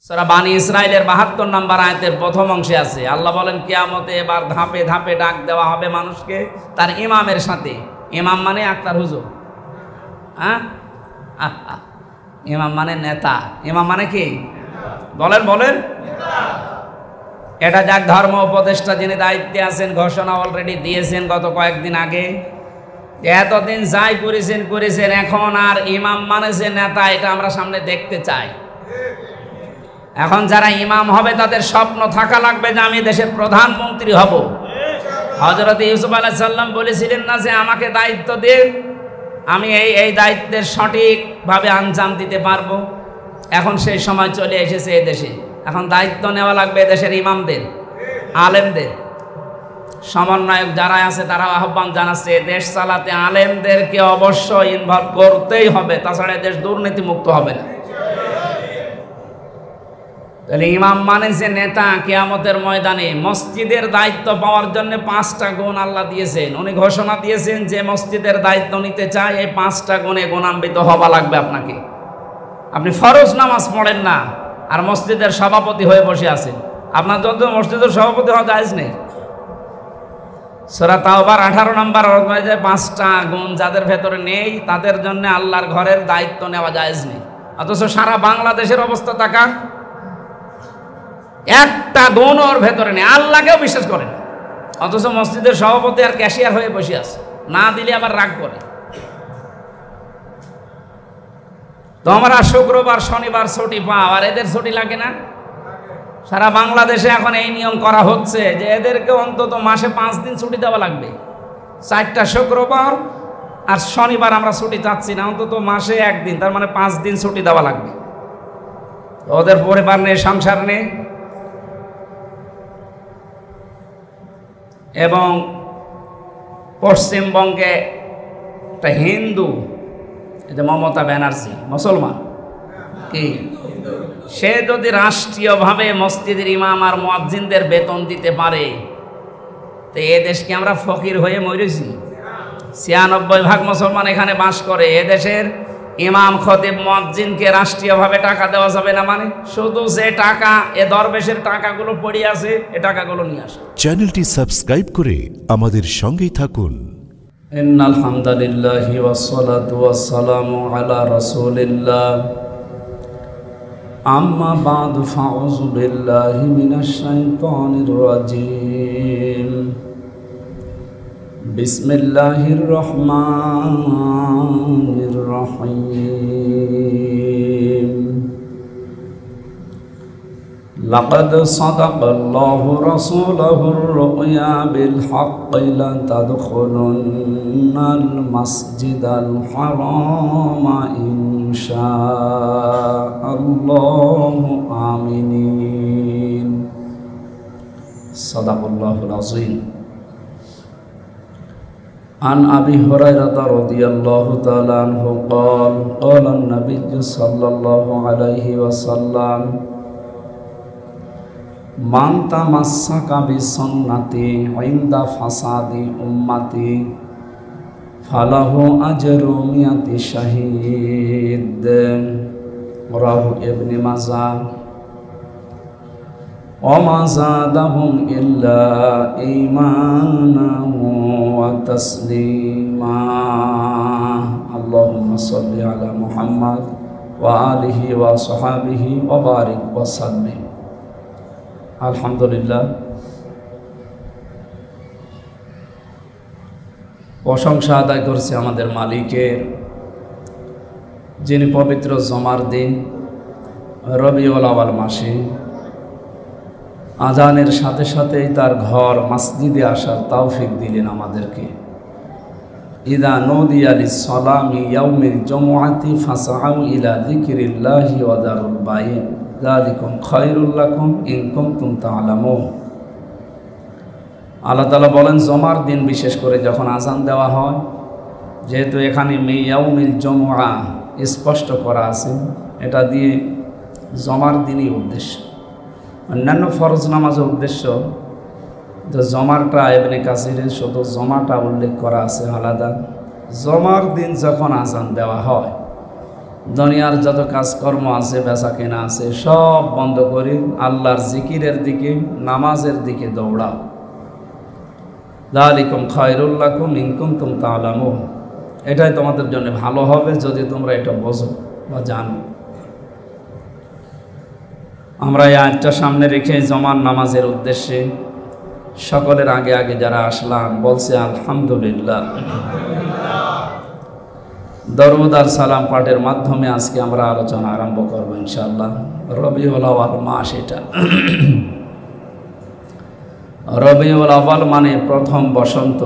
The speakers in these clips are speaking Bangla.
সূরা বানী ইসরাঈলের ৭২ নম্বর আয়াতের প্রথম অংশে আছে আল্লাহ বলেন কিয়ামতে এবার ধাপে ধাপে ডাক দেওয়া হবে মানুষকে তার ইমামের সাথে। ইমাম মানে আক্তার হুজুর, হ্যাঁ, ইমাম মানে নেতা। ইমাম মানে কি? বলেন বলেন। এটা যাক ধর্ম উপদেষ্টা যিনি দায়িত্বে আছেন ঘোষণা অলরেডি দিয়েছেন গত কয়েকদিন আগে। এতদিন যাই করেছেন, এখন আর ইমাম মানে যে নেতা এটা আমরা সামনে দেখতে চাই। এখন যারা ইমাম হবে তাদের স্বপ্ন থাকা লাগবে যে আমি দেশের প্রধানমন্ত্রী হব। হযরত ইউসুফ আলাইহিস সালাম বলেছিলেন না যে আমাকে দায়িত্ব দিন, আমি এই দায়িত্বের সঠিকভাবে আঞ্জাম দিতে পারবো। এখন সেই সময় চলে এসেছে এই দেশে। এখন দায়িত্ব নেওয়া লাগবে দেশের ইমামদের, আলেমদের। সমন্বয়ক যারা আছে তারা আহ্বান জানাচ্ছে দেশ চালাতে আলেমদেরকে অবশ্যই ইনভলভ করতেই হবে, তাছাড়া দেশ দুর্নীতি মুক্ত হবে না। তাহলে ইমাম মানে যে নেতা কিয়ামতের ময়দানে মসজিদের দায়িত্ব পাওয়ার জন্য 5টা গুণ আল্লাহ দিয়েছেন। উনি ঘোষণা দিয়েছেন যে মসজিদের দায়িত্ব নিতে চায় এই 5টা গুণে গুণান্বিত হওয়া লাগবে আপনাকে। আপনি ফরজ নামাজ পড়েন না আর মসজিদের সভাপতি হয়ে বসে আছেন, আপনার যত মসজিদের সভাপতি হওয়া জায়েজ নেই। সূরা তাওবার 18 নম্বর অনুযায়ী 5টা গুণ যাদের ভেতরে নেই তাদের জন্য আল্লাহর ঘরের দায়িত্ব নেওয়া জায়েজ নেই। অথচ সারা বাংলাদেশের অবস্থা তাকান, একটা গুণ ওর ভেতরে নেই, আল্লাহকেও বিশ্বাস করেন, অথচ মসজিদের সভাপতি আর ক্যাশিয়ার হয়ে বসে আছে, না দিলে আবার রাগ করে। তোমরা শুক্রবার শনিবার ছুটি পাও আর এদের ছুটি লাগে না? সারা বাংলাদেশে এখন এই নিয়ম করা হচ্ছে যে এদেরকে অন্তত মাসে 5 দিন ছুটি দেওয়া লাগবে। 4টা শুক্রবার আর শনিবার আমরা ছুটি চাচ্ছি না, অন্তত মাসে 1 দিন, তার মানে 5 দিন ছুটি দেওয়া লাগবে। ওদের পরিবার নেই, সংসার নেই। এবং পশ্চিমবঙ্গে একটা হিন্দু, এটা মমতা ব্যানার্জি, মুসলমান কি, সে যদি রাষ্ট্রীয়ভাবে মসজিদের ইমাম আর মুয়াজ্জিনদের বেতন দিতে পারে তো এ দেশকে আমরা ফকির হয়ে মরেছি। 96% মুসলমান এখানে বাস করে। এদেশের ইমাম খতিব মুয়াজ্জিনকে রাষ্ট্রীয়ভাবে টাকা দেওয়া যাবে না, মানে শুধু যে টাকা এ দরবেশের টাকাগুলো পড়ে আছে এ টাকাগুলো নিয়ে আসে। চ্যানেলটি সাবস্ক্রাইব করে আমাদের সঙ্গেই থাকুন। ইন্নাল হামদুলিল্লাহি ওয়াস সালাতু ওয়াস সালামু আলা রাসূলিল্লাহ আম্মা বা'দু ফাউযু বিল্লাহি মিনাশ শাইতানির রাজীম। বিসমিল্লাহির রহমানির রহিম। লাকাদ সাদাকাল্লাহু রাসূলাহুর রুয়া বিল হাক্কি লা তাদখুলুন্নাল মাসজিদাল হারামা ইনশাআল্লাহু আমিনিন। সাদাকাল্লাহুল আযীম। عن أبي هريرة رضي الله تعالى عنه قال قال النبي صلى الله عليه وسلم من تمسك بسنتي عند فساد أمتي فله أجر 100 شهيد رواه ابن ماجه وما زادهم إلا إيمانا وتسليما اللهم صل على محمد وآله وصحبه وبارك وسلم। আলহামদুলিল্লাহ, প্রশংসা আদায় করছে আমাদের মালিকের, যিনি পবিত্র জমার দিন রবিউল আউয়াল মাসে আজানের সাথে সাথেই তার ঘর মসজিদে আসার তৌফিক দিলেন আমাদেরকে। ইদা নুদিয়া লিস-সালামি ইয়াউমিল জুমআতি ফাসআউ ইলা যিকরিল্লাহি ওয়া যারুল বাই' যালিকুম খায়রুল লাকুম ইন কুনতুম তা'লামুন। আল্লাহ তাআলা বলেন জমার দিন বিশেষ করে যখন আজান দেওয়া হয়, যেহেতু এখানে ইয়াউমিল জুমআ স্পষ্ট করা আছে, এটা দিয়ে জমার দিনই উদ্দেশ্য। অন্যান্য ফরজ নামাজের উদ্দেশ্য যে জমারটা ইবনে কাসিরে শুধু জমাটা উল্লেখ করা আছে আলাদা। জমার দিন যখন আজান দেওয়া হয় দুনিয়ার যত কাজকর্ম আছে, বেচা কেনা আছে, সব বন্ধ করি আল্লাহর জিকিরের দিকে, নামাজের দিকে দৌড়াও। যালিকুম খায়রুল লাকুম ইন কুনতুম তা'লামুন, এটাই তোমাদের জন্য ভালো হবে যদি তোমরা এটা বোঝো বা জানো। আমরা এই আয়াতটা সামনে রেখে জমান নামাজের উদ্দেশ্যে সকলের আগে আগে যারা আসলাম বলছে আলহামদুলিল্লাহ। দরুদ আর সালাম পাঠের মাধ্যমে আজকে আমরা আলোচনা আরম্ভ করব ইনশাআল্লাহ। রবিউল আউয়াল মাস এটা। রবিউল আউয়াল মানে প্রথম বসন্ত।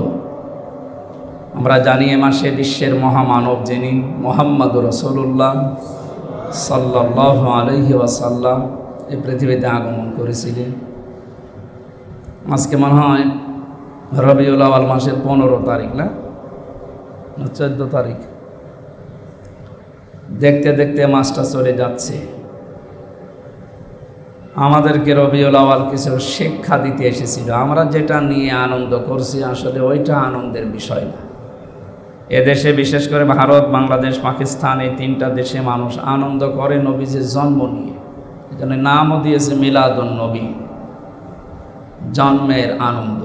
আমরা জানি এ মাসে বিশ্বের মহামানব যিনি মুহাম্মদুর রাসূলুল্লাহ সাল্লাল্লাহু আলাইহি ওয়াসাল্লাম এই পৃথিবীতে আগমন করেছিলেন। আজকে মনে হয় রবিউল আউয়াল মাসের 15 তারিখ না 14 তারিখ। দেখতে দেখতে মাসটা চলে যাচ্ছে। আমাদেরকে রবিউল আউয়াল কিছু শিক্ষা দিতে এসেছিল। আমরা যেটা নিয়ে আনন্দ করছি আসলে ওইটা আনন্দের বিষয় না। এদেশে বিশেষ করে ভারত, বাংলাদেশ, পাকিস্তান এই 3টা দেশে মানুষ আনন্দ করে নবীজির জন্ম নিয়ে। এজন্য নামও দিয়েছে মিলাদুন নবী, জন্মের আনন্দ।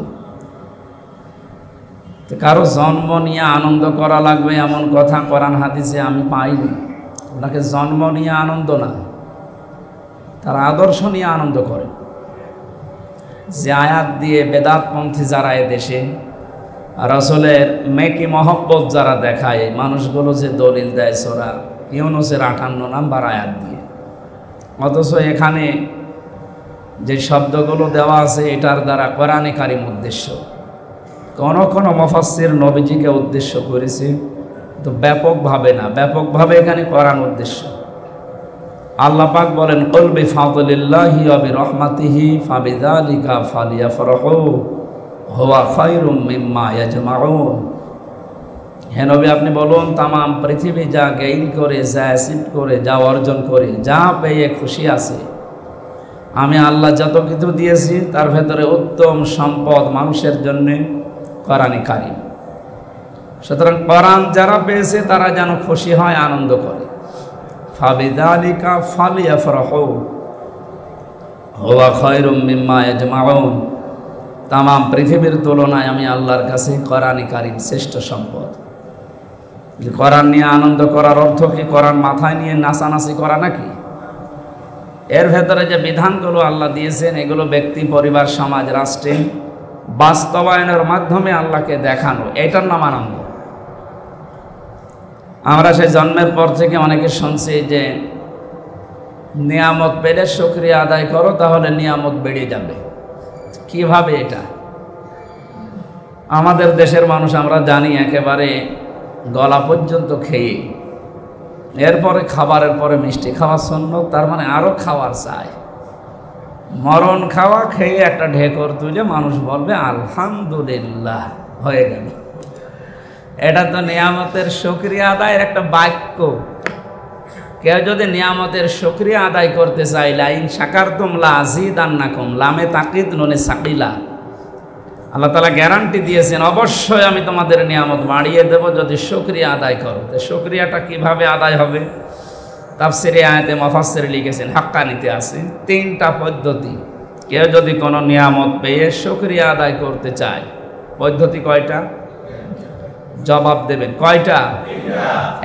তো কারো জন্ম নিয়ে আনন্দ করা লাগবে এমন কথা কোরআন হাদিসে আমি পাইনি। ওনাকে জন্ম নিয়ে আনন্দ না, তার আদর্শ নিয়ে আনন্দ করে। যে আয়াত দিয়ে বেদাতপন্থী যারা এদেশে রাসূলের মেকি মহব্বত যারা দেখায়, মানুষগুলো যে দলিল দেয় সূরা ইউনূসের 58 নম্বর আয়াত দিয়ে, অথচ এখানে যে শব্দগুলো দেওয়া আছে এটার দ্বারা কোরআনে কারীম উদ্দেশ্য। কোন মুফাসসির নবীজিকে উদ্দেশ্য করেছে, তো ব্যাপকভাবে না, ব্যাপকভাবে এখানে কোরআন উদ্দেশ্য। আল্লাহ পাক বলেন কুল বিফাদলিল্লাহি ওয়া বিরহমাতিহি ফাবিযালিকা ফালিয়াফরাহু হুয়া খায়রুম মিম্মা ইয়াজমাউন। হে নবী আপনি বলুন, তামাম পৃথিবী যা গেইন করে, যা অ্যাচিভ করে, যা অর্জন করে, যা পেয়ে খুশি আছে, আমি আল্লাহ যত কিছু দিয়েছি তার ভেতরে উত্তম সম্পদ মানুষের জন্য কোরআনে কারীম। সুতরাং কোরআন যারা পেয়েছে তারা যেন খুশি হয়, আনন্দ করে। ফাবিযালিকা ফালিয়াফরাহু হুয়া খায়রুম মিম্মা ইয়াজমাউন। তামাম পৃথিবীর তুলনায় আমি আল্লাহর কাছে কোরআনে কারীম শ্রেষ্ঠ সম্পদ। কোরআন নিয়ে আনন্দ করার অর্থ কি কোরআন মাথায় নিয়ে নাচানাচি করা নাকি? এর ভেতরে যে বিধানগুলো আল্লাহ দিয়েছেন এগুলো ব্যক্তি, পরিবার, সমাজ, রাষ্ট্রে বাস্তবায়নের মাধ্যমে আল্লাহকে দেখানো, এটার নাম আনন্দ। আমরা সেই জন্মের পর থেকে অনেকে শুনছি যে নিয়ামত পেলে শুকরিয়া আদায় করো তাহলে নিয়ামত বেড়ে যাবে। কিভাবে এটা? আমাদের দেশের মানুষ আমরা জানি একেবারে গলা পর্যন্ত খেয়ে, এরপরে খাবারের পরে মিষ্টি খাওয়া সুন্নত, তার মানে আরো খাওয়ার চায়। মরণ খাওয়া খেয়ে একটা ঢেকর তুলে মানুষ বলবে আলহামদুলিল্লাহ, হয়ে গেল। এটা তো নিয়ামতের শুকরিয়া আদায়ের একটা বাক্য। কেউ যদি নিয়ামতের শুকরিয়া আদায় করতে চায়, লাইন শাকারতুম লাযীদান্নাকুম, লামে তাকিদ নুনে সাকিলা, আল্লাহ তাআলা গ্যারান্টি দিয়েছেন অবশ্যই আমি তোমাদের নিয়ামত বাড়িয়ে দেব যদি শুকরিয়া আদায় করো। তো শুকরিয়াটা কিভাবে আদায় হবে? তাফসিরে আয়াতে মুফাসসির লিখেছেন, হাক্কানিতে আছে 3টা পদ্ধতি। কেউ যদি কোনো নিয়ামত পেয়ে শুকরিয়া আদায় করতে চায়, পদ্ধতি কয়টা? জবাব দেবেন কয়টা?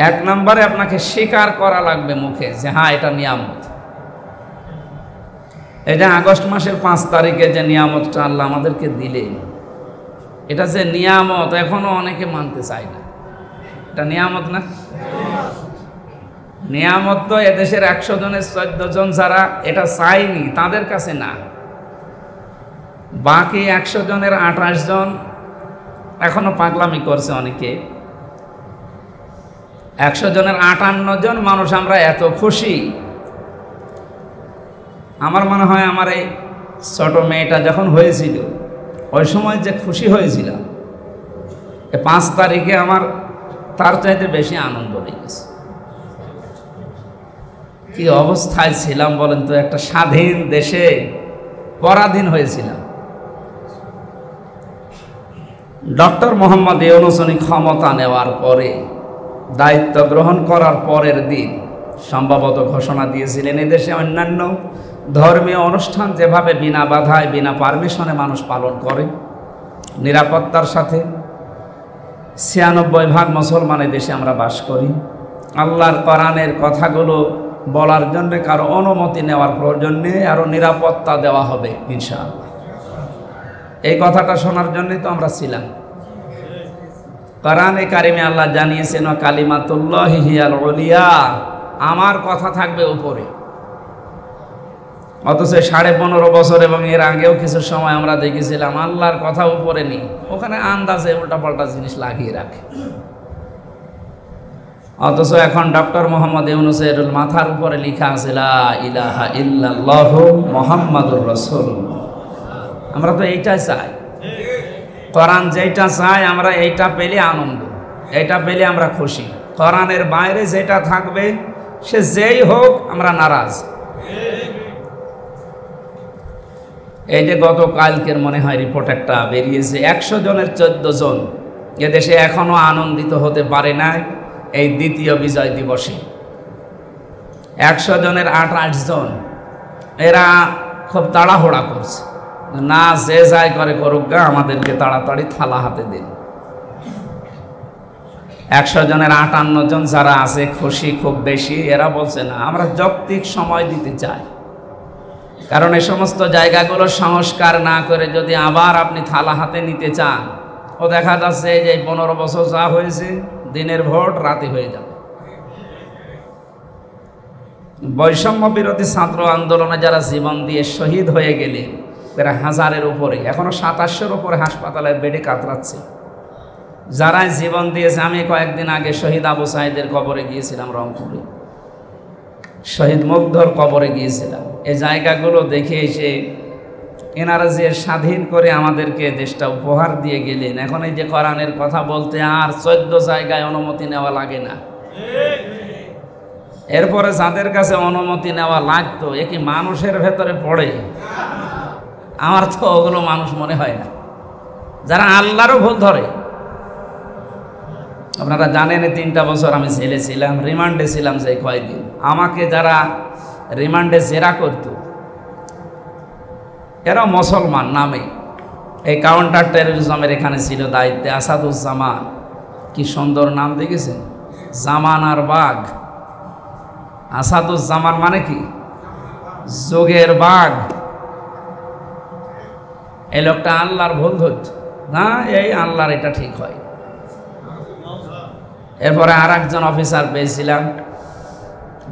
1 নম্বরে আপনাকে স্বীকার করা লাগবে মুখে যে হ্যাঁ এটা নিয়ামত। এই যে আগস্ট মাসের 5 তারিখে যে নিয়ামতটা আল্লাহ আমাদেরকে দিলেন, এটা যে নিয়ামত এখনো অনেকে মানতে চায় না। এটা নিয়ামত না? নিয়ামত তো এদেশের 100 জনের 14 জন যারা এটা চায়নি তাদের কাছে না, বাকি 100 জনের 28 জন এখনো পাগলামি করছে অনেকে। 100 জনের 58 জন মানুষ আমরা এত খুশি। আমার মনে হয় আমার এই ছোট মেয়েটা যখন হয়েছিল ওই সময় যে খুশি হয়েছিলাম, 5 তারিখে আমার তার চাইতে বেশি আনন্দ লেগেছে। কি অবস্থায় ছিলাম বলেন তো? একটা স্বাধীন দেশে পরাধীন হয়েছিলাম। ডক্টর মোহাম্মদ ইউনূস ক্ষমতা নেওয়ার পরে, দায়িত্ব গ্রহণ করার পরের দিন সম্ভবত ঘোষণা দিয়েছিলেন এদেশে অন্যান্য ধর্মীয় অনুষ্ঠান যেভাবে বিনা বাধায় বিনা পারমিশনে মানুষ পালন করে নিরাপত্তার সাথে, ৯৬% মুসলমানের দেশে আমরা বাস করি। আল্লাহর কোরআনের কথাগুলো বলার জন্য কারো অনুমতি নেওয়ার প্রয়োজন নেই, আরও নিরাপত্তা দেওয়া হবে ইনশাআল্লাহ। এই কথাটা শোনার জন্যই তো আমরা ছিলাম। কোরআনে কারিমে আল্লাহ জানিয়েছেন কালিমাতুল্লাহি হিয়াল উলিয়া, আমার কথা থাকবে উপরে। অথচ 15.5 বছর এবং এর আগেও কিছু সময় আমরা দেখেছিলাম আল্লাহর কথা উপরে নেই, ওখানে আন্দাজে উল্টাপাল্টা জিনিস লাগিয়ে রাখে। অথচ এখন ডক্টর মোহাম্মদ ইউনূসের মাথার উপরে লেখা আছে লা ইলাহা ইল্লাল্লাহু মুহাম্মাদুর রাসূলুল্লাহ। আমরা তো এইটাই চাই, কোরআন যেটা চাই আমরা এইটা পেলে আনন্দ, এইটা পেলে আমরা খুশি। কোরআনের বাইরে যেটা থাকবে সে যেই হোক আমরা নারাজ। এই যে গতকালকের মনে হয় রিপোর্ট একটা বেরিয়েছে, 100 জনের 14 জন এদেশে এখনো আনন্দিত হতে পারে না এই দ্বিতীয় বিজয় দিবসে। 100 জনের 8 জন এরা খুব তাড়াহুড়া করছে, না যে যাই করে করুক গা, আমাদেরকে তাড়াতাড়ি থালা হাতে দিন। 100 জনের 58 জন যারা আছে খুশি খুব বেশি, এরা বলছে না আমরা যৌক্তিক সময় দিতে চাই, কারণ এই সমস্ত জায়গাগুলো সংস্কার না করে যদি আবার আপনি থালা হাতে নিতে চান, ও দেখা যাচ্ছে যে 15 বছর যা হয়েছে দিনের ভোট রাতে হয়ে যাবে। বৈষম্য বিরোধী ছাত্র আন্দোলনে যারা জীবন দিয়ে শহীদ হয়ে গেলে প্রায় 1000-এর উপরে, এখনো 2700-এর উপরে হাসপাতালের বেডে কাতরাচ্ছে যারাই জীবন দিয়েছে। আমি কয়েকদিন আগে শহীদ আবু সাইদের কবরে গিয়েছিলাম, রংপুরে শহীদ মুগ্ধর কবরে গিয়েছিলাম। এই জায়গাগুলো দেখে এসে এনারা যে স্বাধীন করে আমাদেরকে দেশটা উপহার দিয়ে গেলেন, এখন এই যে কোরআনের কথা বলতে আর 14 জায়গায় অনুমতি নেওয়া লাগে না। এরপরে যাদের কাছে অনুমতি নেওয়া লাগতো, এ কি মানুষের ভেতরে পড়ে? আমার তো ওগুলো মানুষ মনে হয় না, যারা আল্লাহরও ভুল ধরে। আপনারা জানেন 3টা বছর আমি জেলে ছিলাম, রিমান্ডে ছিলাম যে কয়েকদিন। আমাকে যারা রিমান্ডে জেরা করত এরা মুসলমান নামে। এই কাউন্টার টেরোরিজমের এখানে ছিল দায়িত্বে আসাদুজ্জামান, কি সুন্দর নাম দেখেছেন, জামানার বাঘ। আসাদুজ্জামান মানে কি? যোগের বাঘ। এই লোকটা আল্লাহর ভুল ধরত না, এই আল্লাহর এটা ঠিক হয়। এরপরে আর একজন অফিসার পেয়েছিলাম,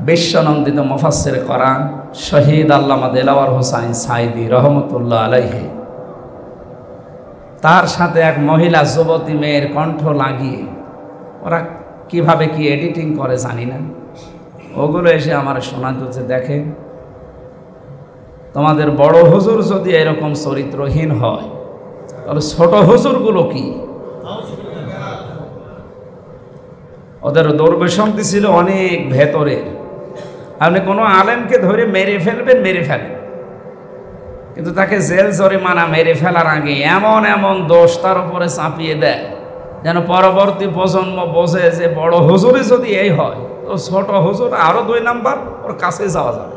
বিশ্বনন্দিত মুফাসসির কোরআন শহীদ আল্লামা দেলাওয়ার হোসাইন সাইদি রহমতুল্লাহ আলাইহি। তার সাথে এক মহিলা যুবতী মেয়ের কণ্ঠ লাগিয়ে, ওরা কিভাবে কি এডিটিং করে জানি না, ওগুলো এসে আমার শোনাতে দেখে তোমাদের বড় হুজুর যদি এরকম চরিত্রহীন হয় তাহলে ছোট হুজুরগুলো কি? ওদের দুর্বিসন্ধি ছিল অনেক ভেতরের। আপনি কোনো আলেমকে ধরে মেরে ফেলবেন, মেরে ফেলেন, কিন্তু তাকে জেল জরিমানা মেরে ফেলার আগে এমন এমন দোষ তার উপরে চাপিয়ে দেয় যেন পরবর্তী প্রজন্ম বোঝে যে বড় হুজুরে যদি এই হয় তো ছোট হুজুর আরো 2 নাম্বার, ওর কাছে যাওয়া যাবে।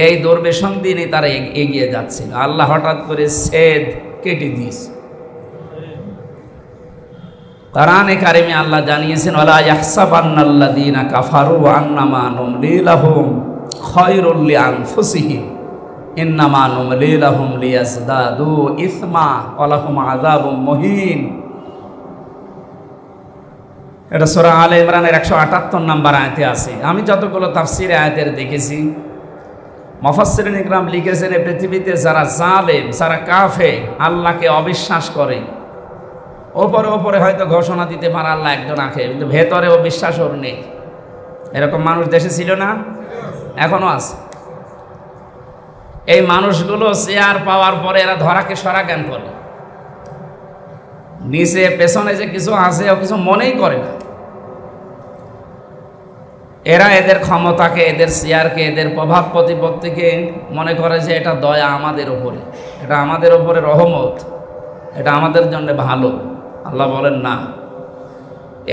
এই দুর্বিসন্ধি নিয়ে তারা এগিয়ে যাচ্ছিল। আল্লাহ হঠাৎ করে ছেদ কেটে দিয়েছে। কোরআনে কারিমে আল্লাহ জানিয়েছেন ওয়ালা ইয়াহসাবান্নাল্লাযীনা কাফারু আন্নামা নুমলি লাহুম খায়রুল লিআনফুসিহিম ইন্নামা নুমলি লাহুম লিয়াজদাদু ইসমা ওয়া লাহুম আযাবুম মুহিন। এটা সূরা আলে ইমরানের 178 নম্বর আয়াতে আছে। আমি যতগুলো তাফসীরে আয়াতের দেখেছি, মুফাসসিরিন ইকরাম লিখেছেন এই পৃথিবীতে যারা জালেম, যারা কাফের, আল্লাহকে অবিশ্বাস করে, ওপরে ওপরে হয়তো ঘোষণা দিতে পারে আল্লাহ একজন আছে, কিন্তু ভেতরে ও বিশ্বাস ওর নেই। এরকম মানুষ দেশে ছিল না, এখনো আছে। এই মানুষগুলো চেয়ার পাওয়ার পরে এরা ধরাকে সরা জ্ঞান করে, নিচে পেছনে যে কিছু আছে ও কিছু মনেই করে না। এরা এদের ক্ষমতাকে, এদের চেয়ারকে, এদের প্রভাব প্রতিপত্তিকে মনে করে যে এটা দয়া আমাদের উপরে, এটা আমাদের উপরে রহমত, এটা আমাদের জন্য ভালো। আল্লাহ বলেন না,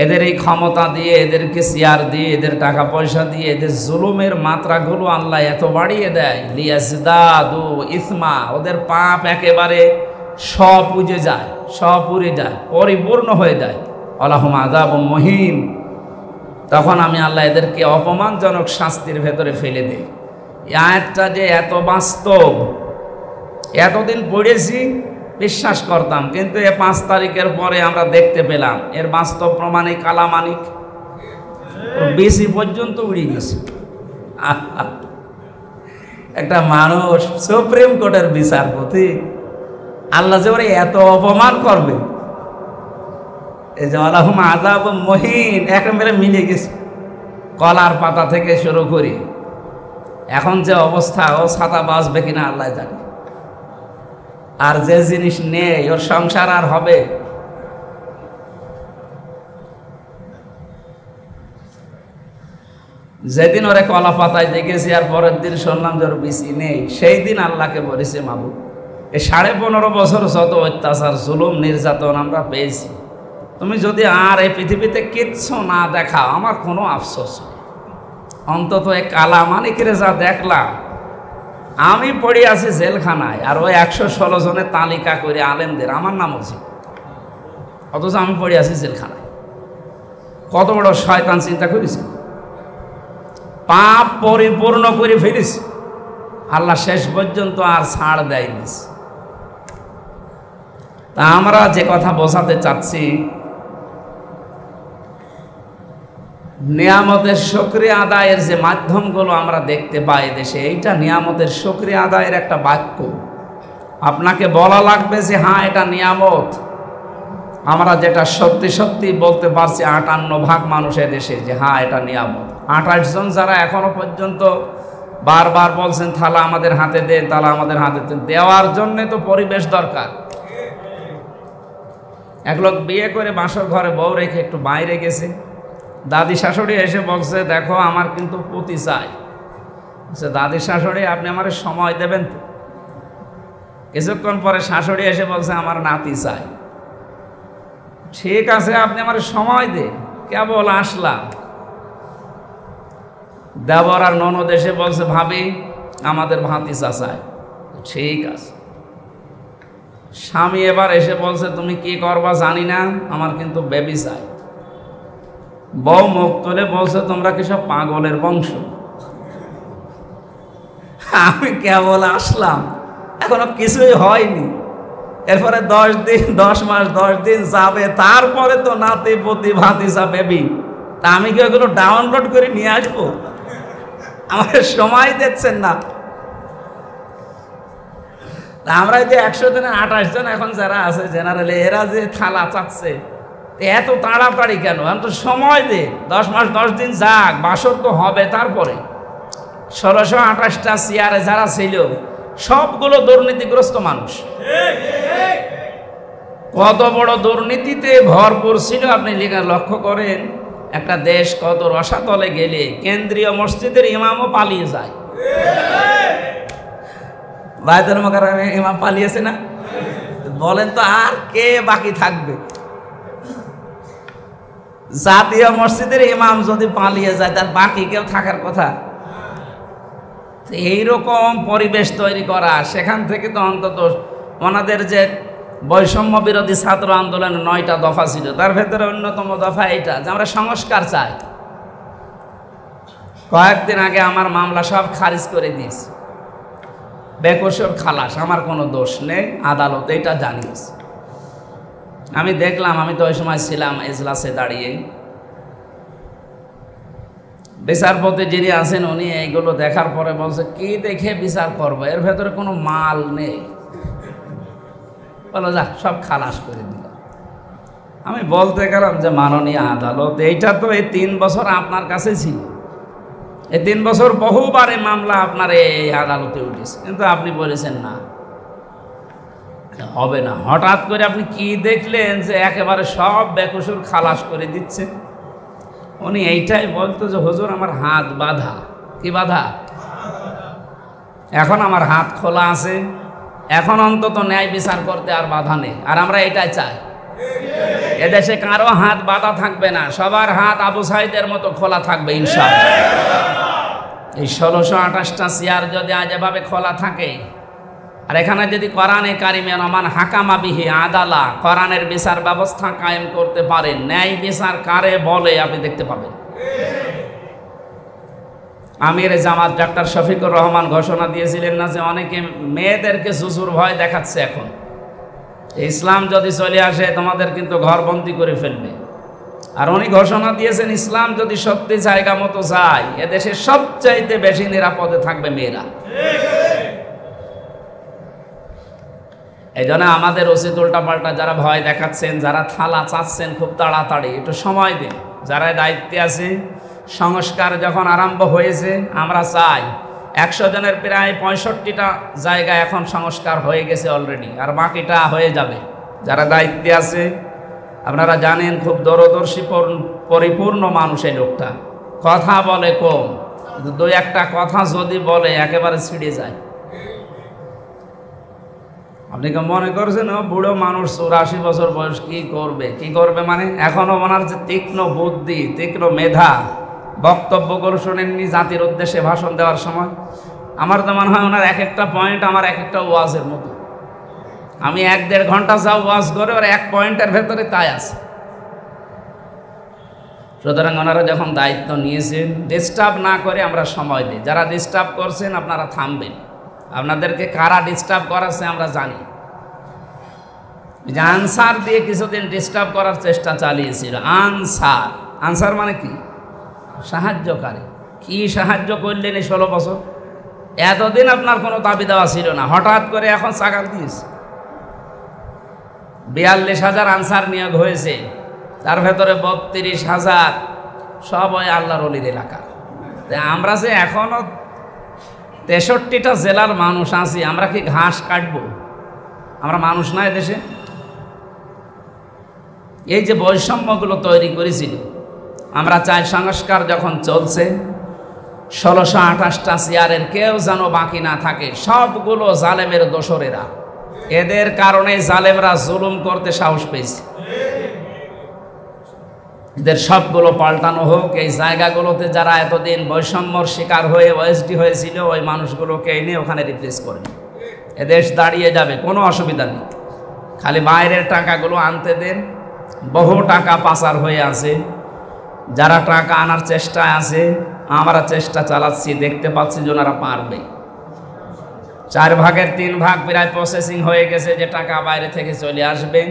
এদের এই ক্ষমতা দিয়ে, এদেরকে চেয়ার দিয়ে, এদের টাকা পয়সা দিয়ে এদের জুলুমের মাত্রাগুলো আল্লাহ এত বাড়িয়ে দেয়, লিয়াজদাদু ইসমা, ওদের পাপ একেবারে সব উজে যায়, সব উড়ে যায়, পরিপূর্ণ হয়ে যায়। আল্লাহুম আযাবুম মুহিন, তখন আমি আল্লাহ এদেরকে অপমানজনক শাস্তির ভেতরে ফেলে দেই। এই আয়াতটা যে এত বাস্তব, এতদিন পড়েছি বিশ্বাস করতাম, কিন্তু এ 5 তারিখের পরে আমরা দেখতে পেলাম এর বাস্তব প্রমাণে কালামানিক বেশি পর্যন্ত উড়ে গেছে। একটা মানুষ সুপ্রিম কোর্টের বিচারপতি, আল্লাহ যে ওরে এত অপমান করবে, এই যে আল্লাহুম আযাবুম মুহিন একেবারে মিলে গেছে। কলার পাতা থেকে শুরু করি এখন যে অবস্থা, ও ছাতা বাঁচবে কিনা আল্লাহ জানে। আর যে জিনিস নেই ওর সংসার আর হবে? যেদিন ওরে কলা পাতায় দেখেছি আর পরের দিন শুনলাম যে ওর বেশি নেই, সেই দিন আল্লাহকে বলেছে মাবুদ, এই 15.5 বছর যত অত্যাচার জুলুম নির্যাতন আমরা পেয়েছি, তুমি যদি আর এই পৃথিবীতে কিচ্ছু না দেখাও আমার কোনো আফসোস নেই। অন্তত এই কালামানিকের যা দেখলাম, আমি পড়ে আছি জেলখানায়, আর ওই 116 জনের তালিকা করে আলেমদের আমার নাম হচ্ছে, অথচ আমি পড়ে আছি জেলখানায়। কত বড় শয়তান চিন্তা করেছে, পাপ পরিপূর্ণ করে ফেলিস, আল্লাহ শেষ পর্যন্ত আর ছাড় দেয়নি। তা আমরা যে কথা বোঝাতে চাচ্ছি, নিয়ামতের শুকরিয়া আদায়ের যে মাধ্যমগুলো আমরা দেখতে পাই দেশে, এইটা নিয়ামতের শুকরিয়া আদায়ের একটা বাক্য। আপনাকে বলা লাগবে যে হ্যাঁ এটা নিয়ামত। আমরা যেটা সত্যি সত্যি বলতে পারছি 58% মানুষের দেশে যে হ্যাঁ এটা নিয়ামত। 28 জন যারা এখনো পর্যন্ত বারবার বলছেন থালা আমাদের হাতে দেন, থালা আমাদের হাতে দেন, দেওয়ার জন্য তো পরিবেশ দরকার। এক লোক বিয়ে করে বাসর ঘরে বউ রেখে একটু বাইরে গেছে, দাদি শাশুড়ি এসে বলছে দেখো আমার কিন্তু পুতি চাই। দাদি শাশুড়ি আপনি আমার সময় দেবেন তো? কিছুক্ষণ পরে শাশুড়ি এসে বলছে আমার নাতি চাই। ঠিক আছে আপনি আমার সময় দেন, কেবল আসলাম। দেবর আর ননদ এসে বলছে ভাবি আমাদের ভাতিজা চাই। ঠিক আছে। স্বামী এবার এসে বলছে তুমি কি করবা জানি না, আমার কিন্তু বেবি চাই। বউ মুখ তুলে বলছে তোমরা কি সব পাগলের বংশ? আমি কেবল আসলাম, এখনো কিছুই হয়নি। এরপরে 10 মাস 10 দিন যাবে, তারপরে তো নাতি পুতি ভাতিজা বেবি। তা আমি কি ওগুলো ডাউনলোড করে নিয়ে আসবো? আমার সময় দিচ্ছেন না। আমরা যে 100 জনে 28 জন এখন যারা আছে জেনারেলে, এরা যে থালা চাচ্ছে এত তাড়াতাড়ি কেন? আমি তো সময় দে, 10 মাস 10 দিন যাক, বাসর তো হবে। তারপরে 1628টা চেয়ারে যারা ছিল সবগুলো দুর্নীতিগ্রস্ত মানুষ। কত বড় দুর্নীতিতে ভরপুর ছিল আপনি লক্ষ্য করেন। একটা দেশ কত রসাতলে গেলে কেন্দ্রীয় মসজিদের ইমামও পালিয়ে যায়। বায়তুল মুকাররমে ইমাম পালিয়েছে না? বলেন তো আর কে বাকি থাকবে? জাতীয় মসজিদের ইমাম যদি পালিয়ে যায় তার বাকি কেউ থাকার কথা? এইরকম পরিবেশ তৈরি করা, সেখান থেকে তো অন্তত ওনাদের যে বৈষম্য বিরোধী ছাত্র আন্দোলনের 9টা দফা ছিল, তার ভেতরে অন্যতম দফা এইটা যে আমরা সংস্কার চাই। কয়েকদিন আগে আমার মামলা সব খারিজ করে দিয়েছে, বেকসুর খালাস, আমার কোনো দোষ নেই, আদালত এটা জানিয়েছে। আমি দেখলাম, আমি তো ওই সময় ছিলাম এজলাসে দাঁড়িয়ে, বিচারপতি যিনি আছেন উনি এইগুলো দেখার পরে বলছে কি দেখে বিচার করবো, এর ভেতরে কোনো মাল নেই, বলো যা সব খালাস করে দিল। আমি বলতে গেলাম যে মাননীয় আদালত, এইটা তো এই 3 বছর আপনার কাছে ছিল, এই 3 বছর বহুবারে মামলা আপনার এই আদালতে উঠেছে, কিন্তু আপনি বলেছেন না, হবে না। হঠাৎ করে আপনি কি দেখলেন যে একেবারে সব বেকসুর খালাস করে দিচ্ছে? উনি এইটাই বলতো যে হুজুর আমার হাত বাঁধা। কি বাঁধা? এখন আমার হাত খোলা আছে, এখন অন্তত ন্যায় বিচার করতে আর বাধা নেই। আর আমরা এটাই চাই। এদেশে কারো হাত বাঁধা থাকবে না, সবার হাত আবু সাইদের মতো খোলা থাকবে ইনশাআল্লাহ। এই 1628টা চেয়ার যদি আজ এভাবে খোলা থাকে, আর এখানে যদি কোরআনে কারিমে নমান হাকামা বিহি আদালা, কোরআনের বিচার ব্যবস্থা কায়েম করতে পারেন, ন্যায় বিচার কারে বলে আপনি দেখতে পাবেন। আমির জামাত ডাক্তার শফিকুর রহমান ঘোষণা দিয়েছিলেন না যে অনেকে মেয়েদেরকে জুজুর ভয় দেখাচ্ছে, এখন ইসলাম যদি চলে আসে তোমাদের কিন্তু ঘরবন্দি করে ফেলবে। আর উনি ঘোষণা দিয়েছেন ইসলাম যদি সত্যি জায়গা মতো যায়, এদেশে সবচাইতে বেশি নিরাপদে থাকবে মেয়েরা। এই জন্য আমাদের উচিত উল্টাপাল্টা যারা ভয় দেখাচ্ছেন, যারা থালা চাচ্ছেন খুব তাড়াতাড়ি, একটু সময় দিন। যারা দায়িত্বে আছে, সংস্কার যখন আরম্ভ হয়েছে, আমরা চাই 100 জনের প্রায় 65টা জায়গা এখন সংস্কার হয়ে গেছে অলরেডি, আর বাকিটা হয়ে যাবে। যারা দায়িত্বে আছে আপনারা জানেন, খুব দূরদর্শী পরিপূর্ণ মানুষ এই লোকটা, কথা বলে কম, কিন্তু 2-1টা কথা যদি বলে একেবারে ছিঁড়ে যায়। আপনি কি মনে করছেন ও বুড়ো মানুষ 84 বছর বয়স কি করবে মানে এখনো ওনার যে তীক্ষ্ণ বুদ্ধি, তীক্ষ্ণ মেধা, বক্তব্যগুলো শোনেননি জাতির উদ্দেশ্যে ভাষণ দেওয়ার সময়? আমার তো মনে হয় ওনার এক একটা পয়েন্ট আমার এক একটা ওয়াজের মতো। আমি 1-1.5 ঘন্টা যা ওয়াজ করে ওর এক পয়েন্টের ভেতরে তাই আছে। সুতরাং ওনারা যখন দায়িত্ব নিয়েছেন, ডিস্টার্ব না করে আমরা সময় দিই। যারা ডিস্টার্ব করছেন আপনারা থামবেন। আপনাদেরকে কারা ডিস্টার্ব করাচ্ছে আমরা জানি। আনসার দিয়ে কিছুদিন ডিস্টার্ব করার চেষ্টা চালিয়েছিল। আনসার মানে কি? সাহায্যকারী। কি সাহায্য করলেন এই 16 বছর? এতদিন আপনার কোনো দাবি দেওয়া ছিল না, হঠাৎ করে এখন চাকার দিয়েছে। 42,000 আনসার নিয়োগ হয়েছে, তার ভেতরে 32,000 সব ওই আল্লাহর ওলির এলাকা। আমরা যে এখনো 63টা জেলার মানুষ আছি, আমরা কি ঘাস কাটবো? আমরা মানুষ না এদেশে? এই যে বৈষম্যগুলো তৈরি করেছিল, আমরা চাই সংস্কার যখন চলছে 1628টা চেয়ারের কেউ যেন বাকি না থাকে। সবগুলো জালেমের দোসরেরা, এদের কারণে জালেমরা জুলুম করতে সাহস পেয়েছে। এদের সবগুলো পাল্টানো হোক। এই জায়গাগুলোতে যারা এতদিন বৈষম্যর শিকার হয়ে ওএসডি হয়েছিল, ওই মানুষগুলোকে এনে ওখানে রিপ্লেস করবে। এদেশ দাঁড়িয়ে যাবে, কোনো অসুবিধা নেই। খালি বাইরের টাকাগুলো আনতে দেন। বহু টাকা পাচার হয়ে আছে, যারা টাকা আনার চেষ্টায় আছে, আমরা চেষ্টা চালাচ্ছি, দেখতে পাচ্ছি যে ওনারা পারবে। 4 ভাগের 3 ভাগ প্রায় প্রসেসিং হয়ে গেছে, যে টাকা বাইরে থেকে চলে আসবে।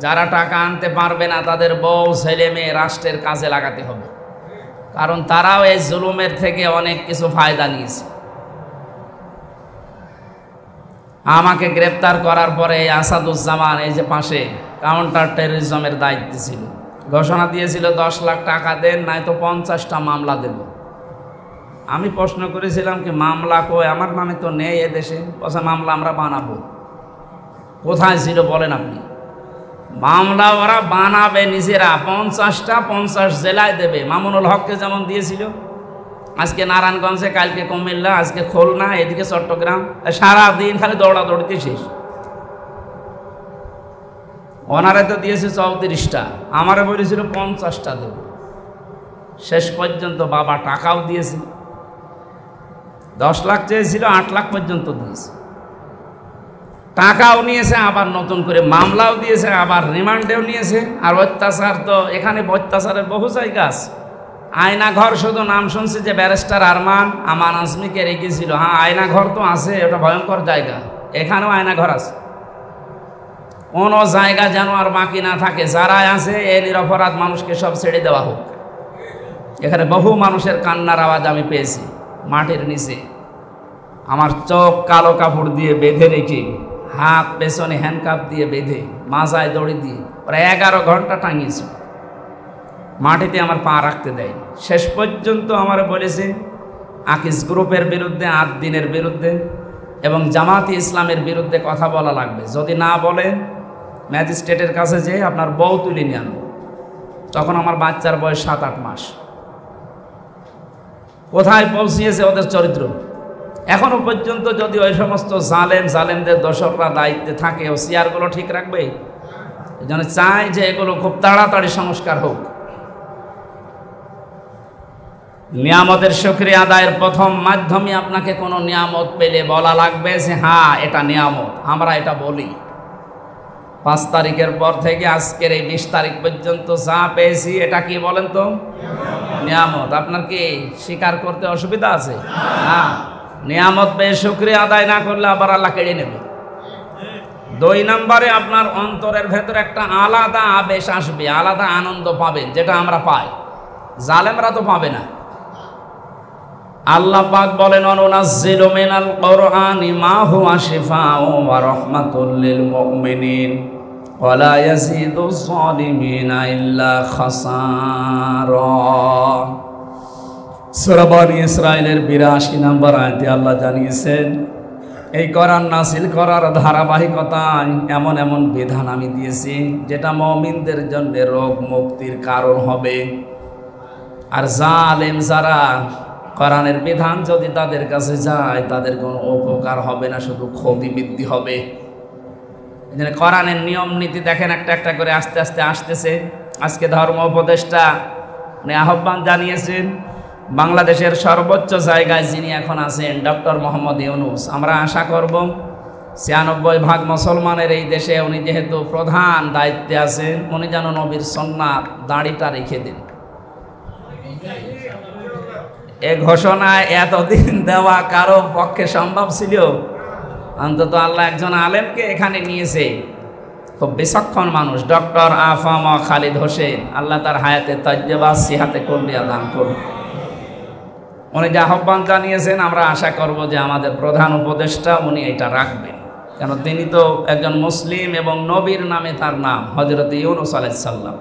যারা টাকা আনতে পারবে না, তাদের বউ ছেলে মেয়ে রাষ্ট্রের কাজে লাগাতে হবে, কারণ তারাও এই জুলুমের থেকে অনেক কিছু ফায়দা নিয়েছে। আমাকে গ্রেপ্তার করার পরে আসাদুজ্জামান এই যে পাশে কাউন্টার টেররিজমের দায়িত্ব ছিল, ঘোষণা দিয়েছিল 10 লাখ টাকা দেন, নয়তো 50টা মামলা দেব। আমি প্রশ্ন করেছিলাম কি মামলা কই? আমার নামে তো নেই এদেশে। বলছে মামলা আমরা বানাবো। কোথায় ছিল বলেন আপনি? মামলা ওরা বানাবে নিজেরা, 50টা 50 জেলায় দেবে। মামুনুল হককে যেমন দিয়েছিল, আজকে নারায়ণগঞ্জে, কালকে কুমিল্লা, আজকে খুলনা, এদিকে চট্টগ্রাম, সারাদিন খালি দৌড়াদৌড়িতে শেষ। ওনারা তো দিয়েছে 34টা, আমারে বলেছিল 50টা দেব। শেষ পর্যন্ত বাবা টাকাও দিয়েছে, 10 লাখ চেয়েছিল, 8 লাখ পর্যন্ত দিয়েছে। টাকাও নিয়েছে, আবার নতুন করে মামলাও দিয়েছে, আবার রিমান্ডেও নিয়েছে। আর অত্যাচার তো এখানে অত্যাচারের বহু জায়গা আছে। আয়নাঘর শুধু নাম শুনছি যে ব্যারিস্টার আমান আজমিকে রেখেছিল। হ্যাঁ, আয়নাঘর তো আছে, ওটা ভয়ঙ্কর জায়গা। এখানেও আয়নাঘর আছে। কোনো জায়গা যেন আর বাকি না থাকে। যারা আছে এ নিরপরাধ মানুষকে সব ছেড়ে দেওয়া হোক। এখানে বহু মানুষের কান্নার আওয়াজ আমি পেয়েছি মাটির নিচে। আমার চোখ কালো কাপড় দিয়ে বেঁধে রেখে, হাত পেছনে হ্যান্ডকাপ দিয়ে বেঁধে, মাজায় দড়ি দিয়ে প্রায় 11 ঘন্টা টাঙিয়েছে। মাটিতে আমার পা রাখতে দেয়। শেষ পর্যন্ত আমার বলেছে আকিস গ্রুপের বিরুদ্ধে, আদ-দ্বীনের বিরুদ্ধে এবং জামাতি ইসলামের বিরুদ্ধে কথা বলা লাগবে। যদি না বলে ম্যাজিস্ট্রেটের কাছে যে আপনার বউ তুলে নিয়ে আনবো। তখন আমার বাচ্চার বয়স 7-8 মাস। কোথায় পৌঁছিয়েছে ওদের চরিত্র! এখনো পর্যন্ত যদি ওই সমস্ত জালেমদের দোসররা দায়িত্বে থাকে, ও চেয়ারগুলো ঠিক রাখবে? এই জন্য চাই যে এগুলো খুব তাড়াতাড়ি সংস্কার হোক। নিয়ামতের শুকরিয়া আদায়ের প্রথম মাধ্যমে আপনাকে কোনো নিয়ামত পেলে বলা লাগবে যে হ্যাঁ এটা নিয়ামত, আমরা এটা বলি। 5 তারিখের পর থেকে আজকের এই 20 তারিখ পর্যন্ত যা পেয়েছি এটা কি বলেন তো? নিয়ামত। আপনার কি স্বীকার করতে অসুবিধা আছে? হ্যাঁ, নিয়ামত পেয়ে শুকরিয়া আদায় না করলে আবার আল্লাহ কেড়ে নেবে। 2 নম্বরে আপনার অন্তরের ভেতরে একটা আলাদা আবেশ আসবে, আলাদা আনন্দ পাবেন, যেটা আমরা পাই, জালেমরা তো পাবে না। আল্লাহ পাক বলেন অনুনাজ্জিলু মিনাল কুরআনি মা হুয়া শিফাউ ওয়া রাহমাতুল লিল মুমিনিন ওয়া লা ইয়াজিদুজ যালিমিনা ইল্লা খাসারা। সূরা বনী ইসরাঈলের 82 নম্বর আয়াতে আল্লাহ জানিয়েছেন এই কোরআন নাযিল করার ধারাবাহিকতায় এমন এমন বিধান আমি দিয়েছি যেটা মুমিনদের জন্য রোগ মুক্তির কারণ হবে। আর জালেম যারা কোরআনের বিধান যদি তাদের কাছে যায় তাদের কোনো উপকার হবে না, শুধু ক্ষতি বৃদ্ধি হবে। এই জন্য কোরআনের নিয়ম নীতি দেখেন একটা একটা করে আস্তে আস্তে আসতেছে। আজকে ধর্ম উপদেষ্টা আহ্বান জানিয়েছেন বাংলাদেশের সর্বোচ্চ জায়গায় যিনি এখন আছেন ডক্টর মোহাম্মদ ইউনূস। আমরা আশা করব ৯৬% মুসলমানের এই দেশে উনি যেহেতু প্রধান দায়িত্বে আছেন, উনি যেন নবীর সুন্নাত দাড়িটা রেখে দেন। এ ঘোষণায় এতদিন দেওয়া কারো পক্ষে সম্ভব ছিল? অন্তত আল্লাহ একজন আলেমকে এখানে নিয়েছে, খুব বিচক্ষণ মানুষ, ডক্টর আফম খালিদ হোসেন। আল্লাহ তার হায়াতে তাজ্জেবা সিহাতে কল্লিয়া দান করুন। উনি যে আহ্বান জানিয়েছেন আমরা আশা করব যে আমাদের প্রধান উপদেষ্টা উনি এটা রাখবেন, কেন তিনি তো একজন মুসলিম এবং নবীর নামে তার নাম হযরত ইউনূস আলাইহিস সালাম।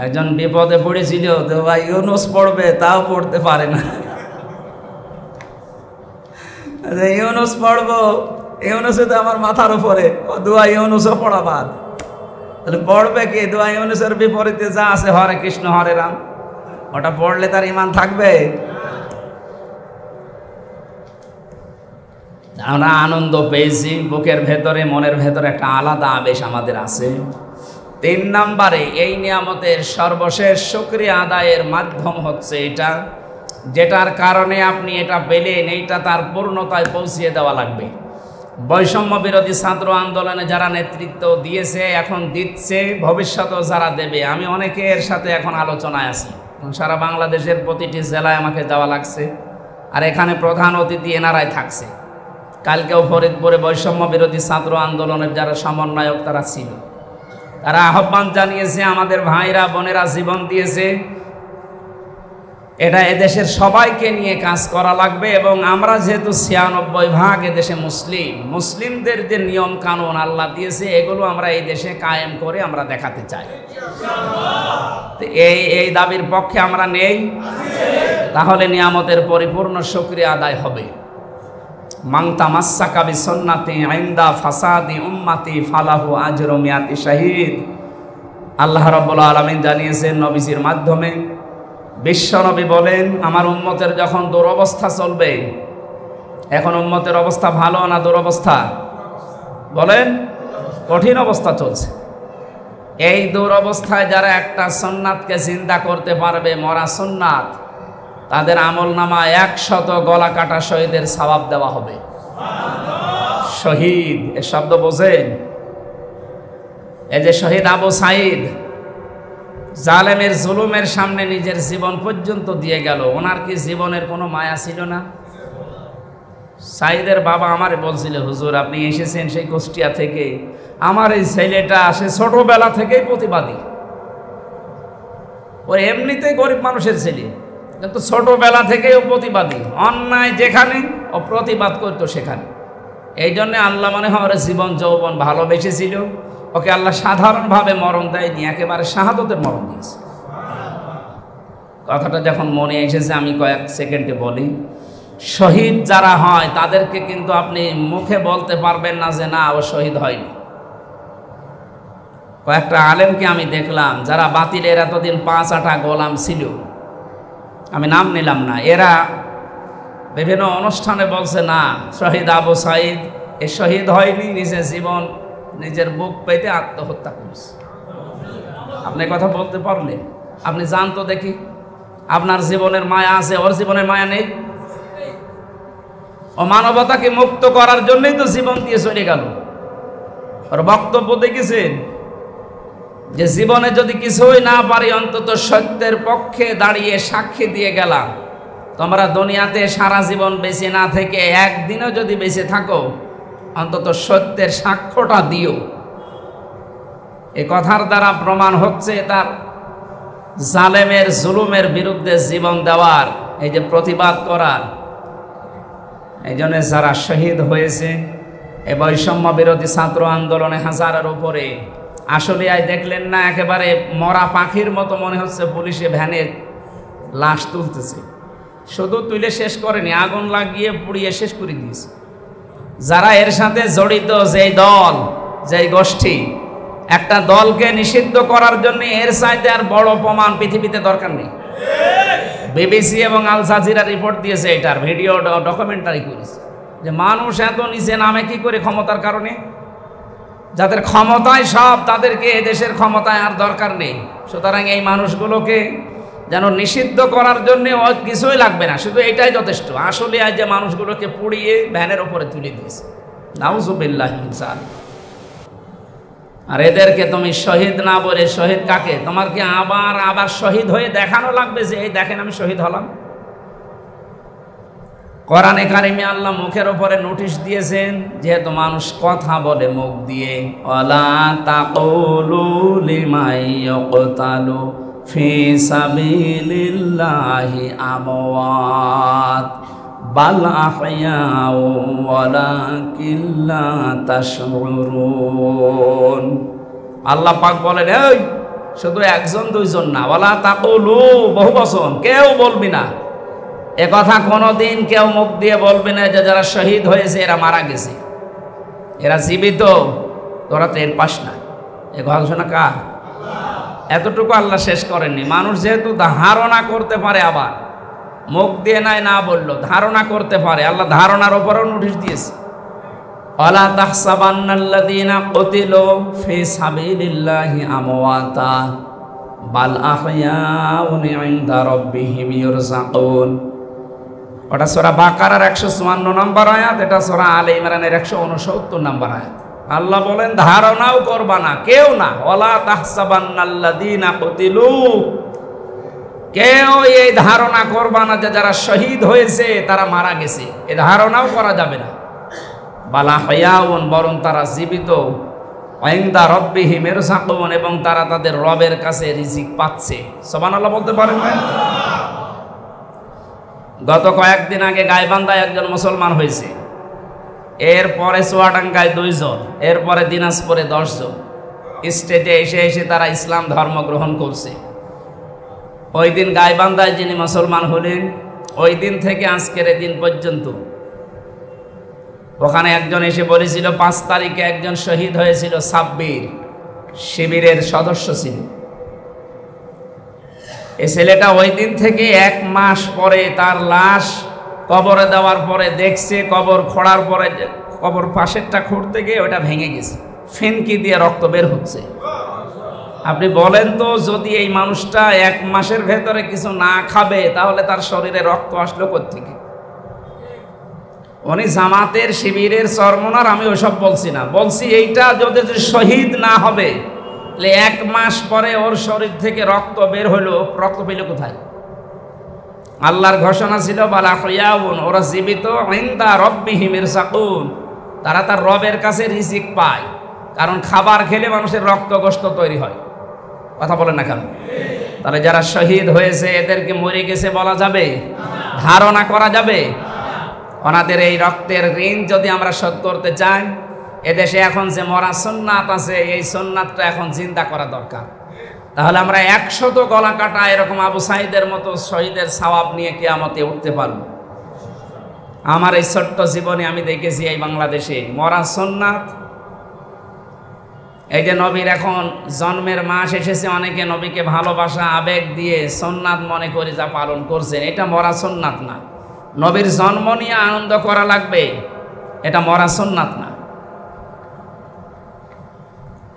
একজন বিপদে পড়েছিল তো ভাই ইউনূস পড়বে, তাও পড়তে পারে না। ইউনূস পড়বো, ইউনূসে তো আমার মাথার উপরে, ও দোয়া ইউনূসও পড়া বাদ, তাহলে পড়বে কি? দোয়া ইউনূসের বিপরীতে যা আছে হরে কৃষ্ণ হরে রাম, ওটা পড়লে তার ঈমান থাকবে? আমরা আনন্দ পেয়েছি, বুকের ভেতরে মনের ভেতরে একটা আলাদা আবেশ আমাদের আছে। 3 নম্বরে এই নিয়ামতের সর্বশেষ শুকরিয়া আদায়ের মাধ্যম হচ্ছে এটা, যেটার কারণে আপনি এটা পেলেন, এইটা তার পূর্ণতায় পৌঁছিয়ে দেওয়া লাগবে। বৈষম্য বিরোধী ছাত্র আন্দোলনে যারা নেতৃত্ব দিয়েছে, এখন দিচ্ছে, ভবিষ্যতেও যারা দেবে, আমি অনেকের সাথে এখন আলোচনায় আছি। সারা বাংলাদেশের প্রতিটি জেলায় আমাকে যাওয়া লাগছে, আর এখানে প্রধান অতিথি এনারাই থাকছে। কালকেও ফরিদপুরে বৈষম্য বিরোধী ছাত্র আন্দোলনের যারা সমন্বয়ক তারা ছিল, তারা আহ্বান জানিয়েছে আমাদের ভাইরা বোনেরা জীবন দিয়েছে, এটা এদেশের সবাইকে নিয়ে কাজ করা লাগবে। এবং আমরা যেহেতু ৯৬% এদেশে মুসলিম, মুসলিমদের যে নিয়ম কানুন আল্লাহ দিয়েছে এগুলো আমরা এই দেশে কায়েম করে আমরা দেখাতে চাই। এই দাবির পক্ষে আমরা নেই, তাহলে নিয়ামতের পরিপূর্ণ শুকরিয়া আদায় হবে। মান তামাসসাকা বিসুন্নতি ইনদা ফাসাদি উম্মতি ফালাহু আজরু মিয়াতি শাহীদ। আল্লাহ রাব্বুল আলামিন জানিয়েছেন নবীজির মাধ্যমে, বিশ্বনবী বলেন আমার উম্মতের যখন দুরবস্থা চলবে, এখন উম্মতের অবস্থা ভালো না দুরবস্থা? বলেন, কঠিন অবস্থা চলছে। এই দুরবস্থায় যারা একটা সুন্নাতকে জিন্দা করতে পারবে, মরা সুন্নাত, তাদের আমলনামায় ১০০ গলা কাটা শহীদের সওয়াব দেওয়া হবে। শহীদ এ শব্দ বোঝেন? এই যে শহীদ আবু সাঈদ জালেমের জুলুমের সামনে নিজের জীবন পর্যন্ত দিয়ে গেল, ওনার কি জীবনের কোনো মায়া ছিল না? সাঈদের বাবা আমারে বলছিল, হুজুর আপনি এসেছেন সেই কুষ্টিয়া থেকে, আমার এই ছেলেটা সে ছোটবেলা থেকেই প্রতিবাদী, ও এমনিতেই গরিব মানুষের ছেলে, কিন্তু ছোটবেলা থেকেই ও প্রতিবাদী, অন্যায় যেখানে ও প্রতিবাদ করতো সেখানে। এই জন্যে আল্লাহ মনে হয় ওর জীবন যৌবন ভালোবেসেছিল, ওকে আল্লাহ সাধারণভাবে মরণ দেয়নি, একেবারে শাহাদতের মরণ দিয়েছে। কথাটা যখন মনে এসেছে আমি কয়েক সেকেন্ডে বলি, শহীদ যারা হয় তাদেরকে কিন্তু আপনি মুখে বলতে পারবেন না যে না ও শহীদ হয়নি। কয়েকটা আলেমকে আমি দেখলাম যারা বাতিলের এতদিন ৫ গোলাম ছিল, আমি নাম নিলাম না, এরা বিভিন্ন অনুষ্ঠানে বলছে না শহীদ আবু সাঈদ এ শহীদ হয়নি, নিজের জীবন নিজের বুক পেতে আত্মহত্যা করেছে। আপনি কথা বলতে পারলেন? আপনি জান তো দেখি, আপনার জীবনের মায়া আছে, ওর জীবনের মায়া নেই। ও মানবতাকে মুক্ত করার জন্যই তো জীবন দিয়ে চলে গেল। ওর বক্তব্য দেখেছেন যে জীবনে যদি কিছুই না পারি অন্তত সত্যের পক্ষে দাঁড়িয়ে সাক্ষী দিয়ে গেলাম। তোমরা দুনিয়াতে সারা জীবন বেঁচে না থেকে একদিনও যদি বেঁচে থাকো অন্তত সত্যের সাক্ষ্যটা দিও। এ কথার দ্বারা প্রমাণ হচ্ছে তার জালেমের জুলুমের বিরুদ্ধে জীবন দেওয়ার, এই যে প্রতিবাদ করার। এই জন্য যারা শহীদ হয়েছে এ বৈষম্য বিরোধী ছাত্র আন্দোলনে হাজারের উপরে, আসলে দেখলেন না একেবারে মরা পাখির মতো মনে হচ্ছে পুলিশে ভ্যানে লাশ তুলতেছে। শুধু তুলে শেষ করেনি, আগুন লাগিয়ে পুড়িয়ে শেষ করে দিয়েছে। যারা এর সাথে জড়িত, যেই দল, যেই গোষ্ঠী, একটা দলকে নিষিদ্ধ করার জন্য এর চাইতে আর বড় প্রমাণ পৃথিবীতে দরকার নেই। বিবিসি এবং আল জাজিরা রিপোর্ট দিয়েছে, এটার ভিডিও ডকুমেন্টারি করেছে যে মানুষ এত নিচে নামে কি করে ক্ষমতার কারণে। যাদের ক্ষমতায় সব, তাদেরকে এদেশের ক্ষমতায় আর দরকার নেই। সুতরাং এই মানুষগুলোকে যেন নিষিদ্ধ করার জন্য কিছুই লাগবে না, শুধু এটাই যথেষ্ট। আসলে আজ যে মানুষগুলোকে পুড়িয়ে ভ্যানের উপরে তুলে দিয়েছে, নাউজুবিল্লাহ মিন যালিক। আর এদেরকে তুমি শহীদ না বলে, শহীদ কাকে? তোমার কি আবার আবার শহীদ হয়ে দেখানো লাগবে যে এই দেখেন আমি শহীদ হলাম? কোরআনে কারিমে আল্লাহ মুখের উপরে নোটিশ দিয়েছেন, যেহেতু মানুষ কথা বলে মুখ দিয়ে, ওয়ালা তাকুলু লিমান ইয়াকতালু ফি সাবিলিল্লাহি আমওয়াত বাল আহইয়াউ ওয়ালাকিন লা তাশউরুন। আল্লাহ পাক বলেন, এই শুধু একজন দুইজন না, ওয়ালা তাকুলু বহু বচন, কেউ বলবি না এ কথা কোনোদিন, কেউ মুখ দিয়ে বলবি না যে যারা শহীদ হয়েছে এরা মারা গেছে, এরা জীবিত, তোরা তো এর পাস না। এ ঘোষণা কার? এতটুকু আল্লাহ শেষ করেননি। মানুষ যেহেতু ধারণা করতে পারে, আবার মুখ দিয়ে নাই না বললো, ধারণা করতে পারে, আল্লাহ ধারণার উপরেও নোটিশ দিয়েছে। ওয়ালা তাহসাবান্নাল্লাযীনা কুতিলু ফি সাবিলিল্লাহি আমওয়াতা বাল আহইয়াউন ইনদা রাব্বিহিম ইরযাকুন। ওটা সূরা বাকারার 154 নম্বর আয়াত, এটা সূরা আলে ইমরানের 169 নম্বর আয়াত। আল্লাহ বলেন ধারণাও করবা না, কেউ না। ওয়ালা তাহসাবান্নাল্লাযীনা কুতিলু, কেউ এই ধারণা করবা না যে যারা শহীদ হয়েছে তারা মারা গেছে, এ ধারণাও করা যাবে না। বালা হায়াউন, বরং তারা জীবিত। ইনদা রাব্বিহিম ইরযাকুন, এবং তারা তাদের রবের কাছে রিজিক পাচ্ছে। সুবহানাল্লাহ বলতে পারেন না? গত কয়েকদিন আগে গাইবান্ধায় একজন মুসলমান হয়েছে, এরপরে চুয়াডাঙ্গায় 2 জন, এরপরে দিনাজপুরে 10 জন। স্টেটে এসে এসে তারা ইসলাম ধর্ম গ্রহণ করছে। ওই দিন গাইবান্ধায় যিনি মুসলমান হলেন, ওই দিন থেকে আজকের দিন পর্যন্ত ওখানে একজন এসে বলেছিল 5 তারিখে একজন শহীদ হয়েছিল, সাব্বির শিবিরের সদস্য ছিল। এই ছেলেটা ওই দিন থেকে 1 মাস পরে তার লাশ কবরে দেওয়ার পরে দেখছে, কবর খোঁড়ার পরে কবর পাশেরটা খুঁড়তে গিয়ে ওটা ভেঙে গেছে, ফেনকি দিয়ে রক্ত বের হচ্ছে। আপনি বলেন তো, যদি এই মানুষটা 1 মাসের ভেতরে কিছু না খাবে তাহলে তার শরীরে রক্ত আসলো কোত্থেকে? উনি জামাতের শিবিরের চরমনার, আমি ওসব বলছি না, বলছি এইটা যদি শহীদ না হবে তাহলে 1 মাস পরে ওর শরীর থেকে রক্ত বের হলো, রক্ত পেল কোথায়? আল্লাহর ঘোষণা ছিল বালা হায়াউন, ওরা জীবিত, ইনদা রাব্বিহিম ইরযাকুন, তারা তার রবের কাছে রিজিক পায়। কারণ খাবার খেলে মানুষের রক্ত গোশত তৈরি হয়। কথা বলেন না কেন? তাহলে যারা শহীদ হয়েছে এদেরকে মরে গেছে বলা যাবে? ধারণা করা যাবে? ওনাদের এই রক্তের ঋণ যদি আমরা শোধ করতে চাই, এদেশে এখন যে মরা সুন্নাত আছে, এই সুন্নাতটা এখন জিন্দা করা দরকার। তাহলে আমরা 100 গলা কাটা এরকম আবু সাঈদের মতো শহীদের সওয়াব নিয়ে কিয়ামতে উঠতে পারবো। আমার এই ছোট্ট জীবনে আমি দেখেছি এই বাংলাদেশে মরা সুন্নাত। এই যে নবীর এখন জন্মের মাস এসেছে, অনেকে নবীকে ভালোবাসা আবেগ দিয়ে সুন্নাত মনে করে যা পালন করছেন, এটা মরা সুন্নাত না। নবীর জন্ম নিয়ে আনন্দ করা লাগবে, এটা মরা সুন্নাত না।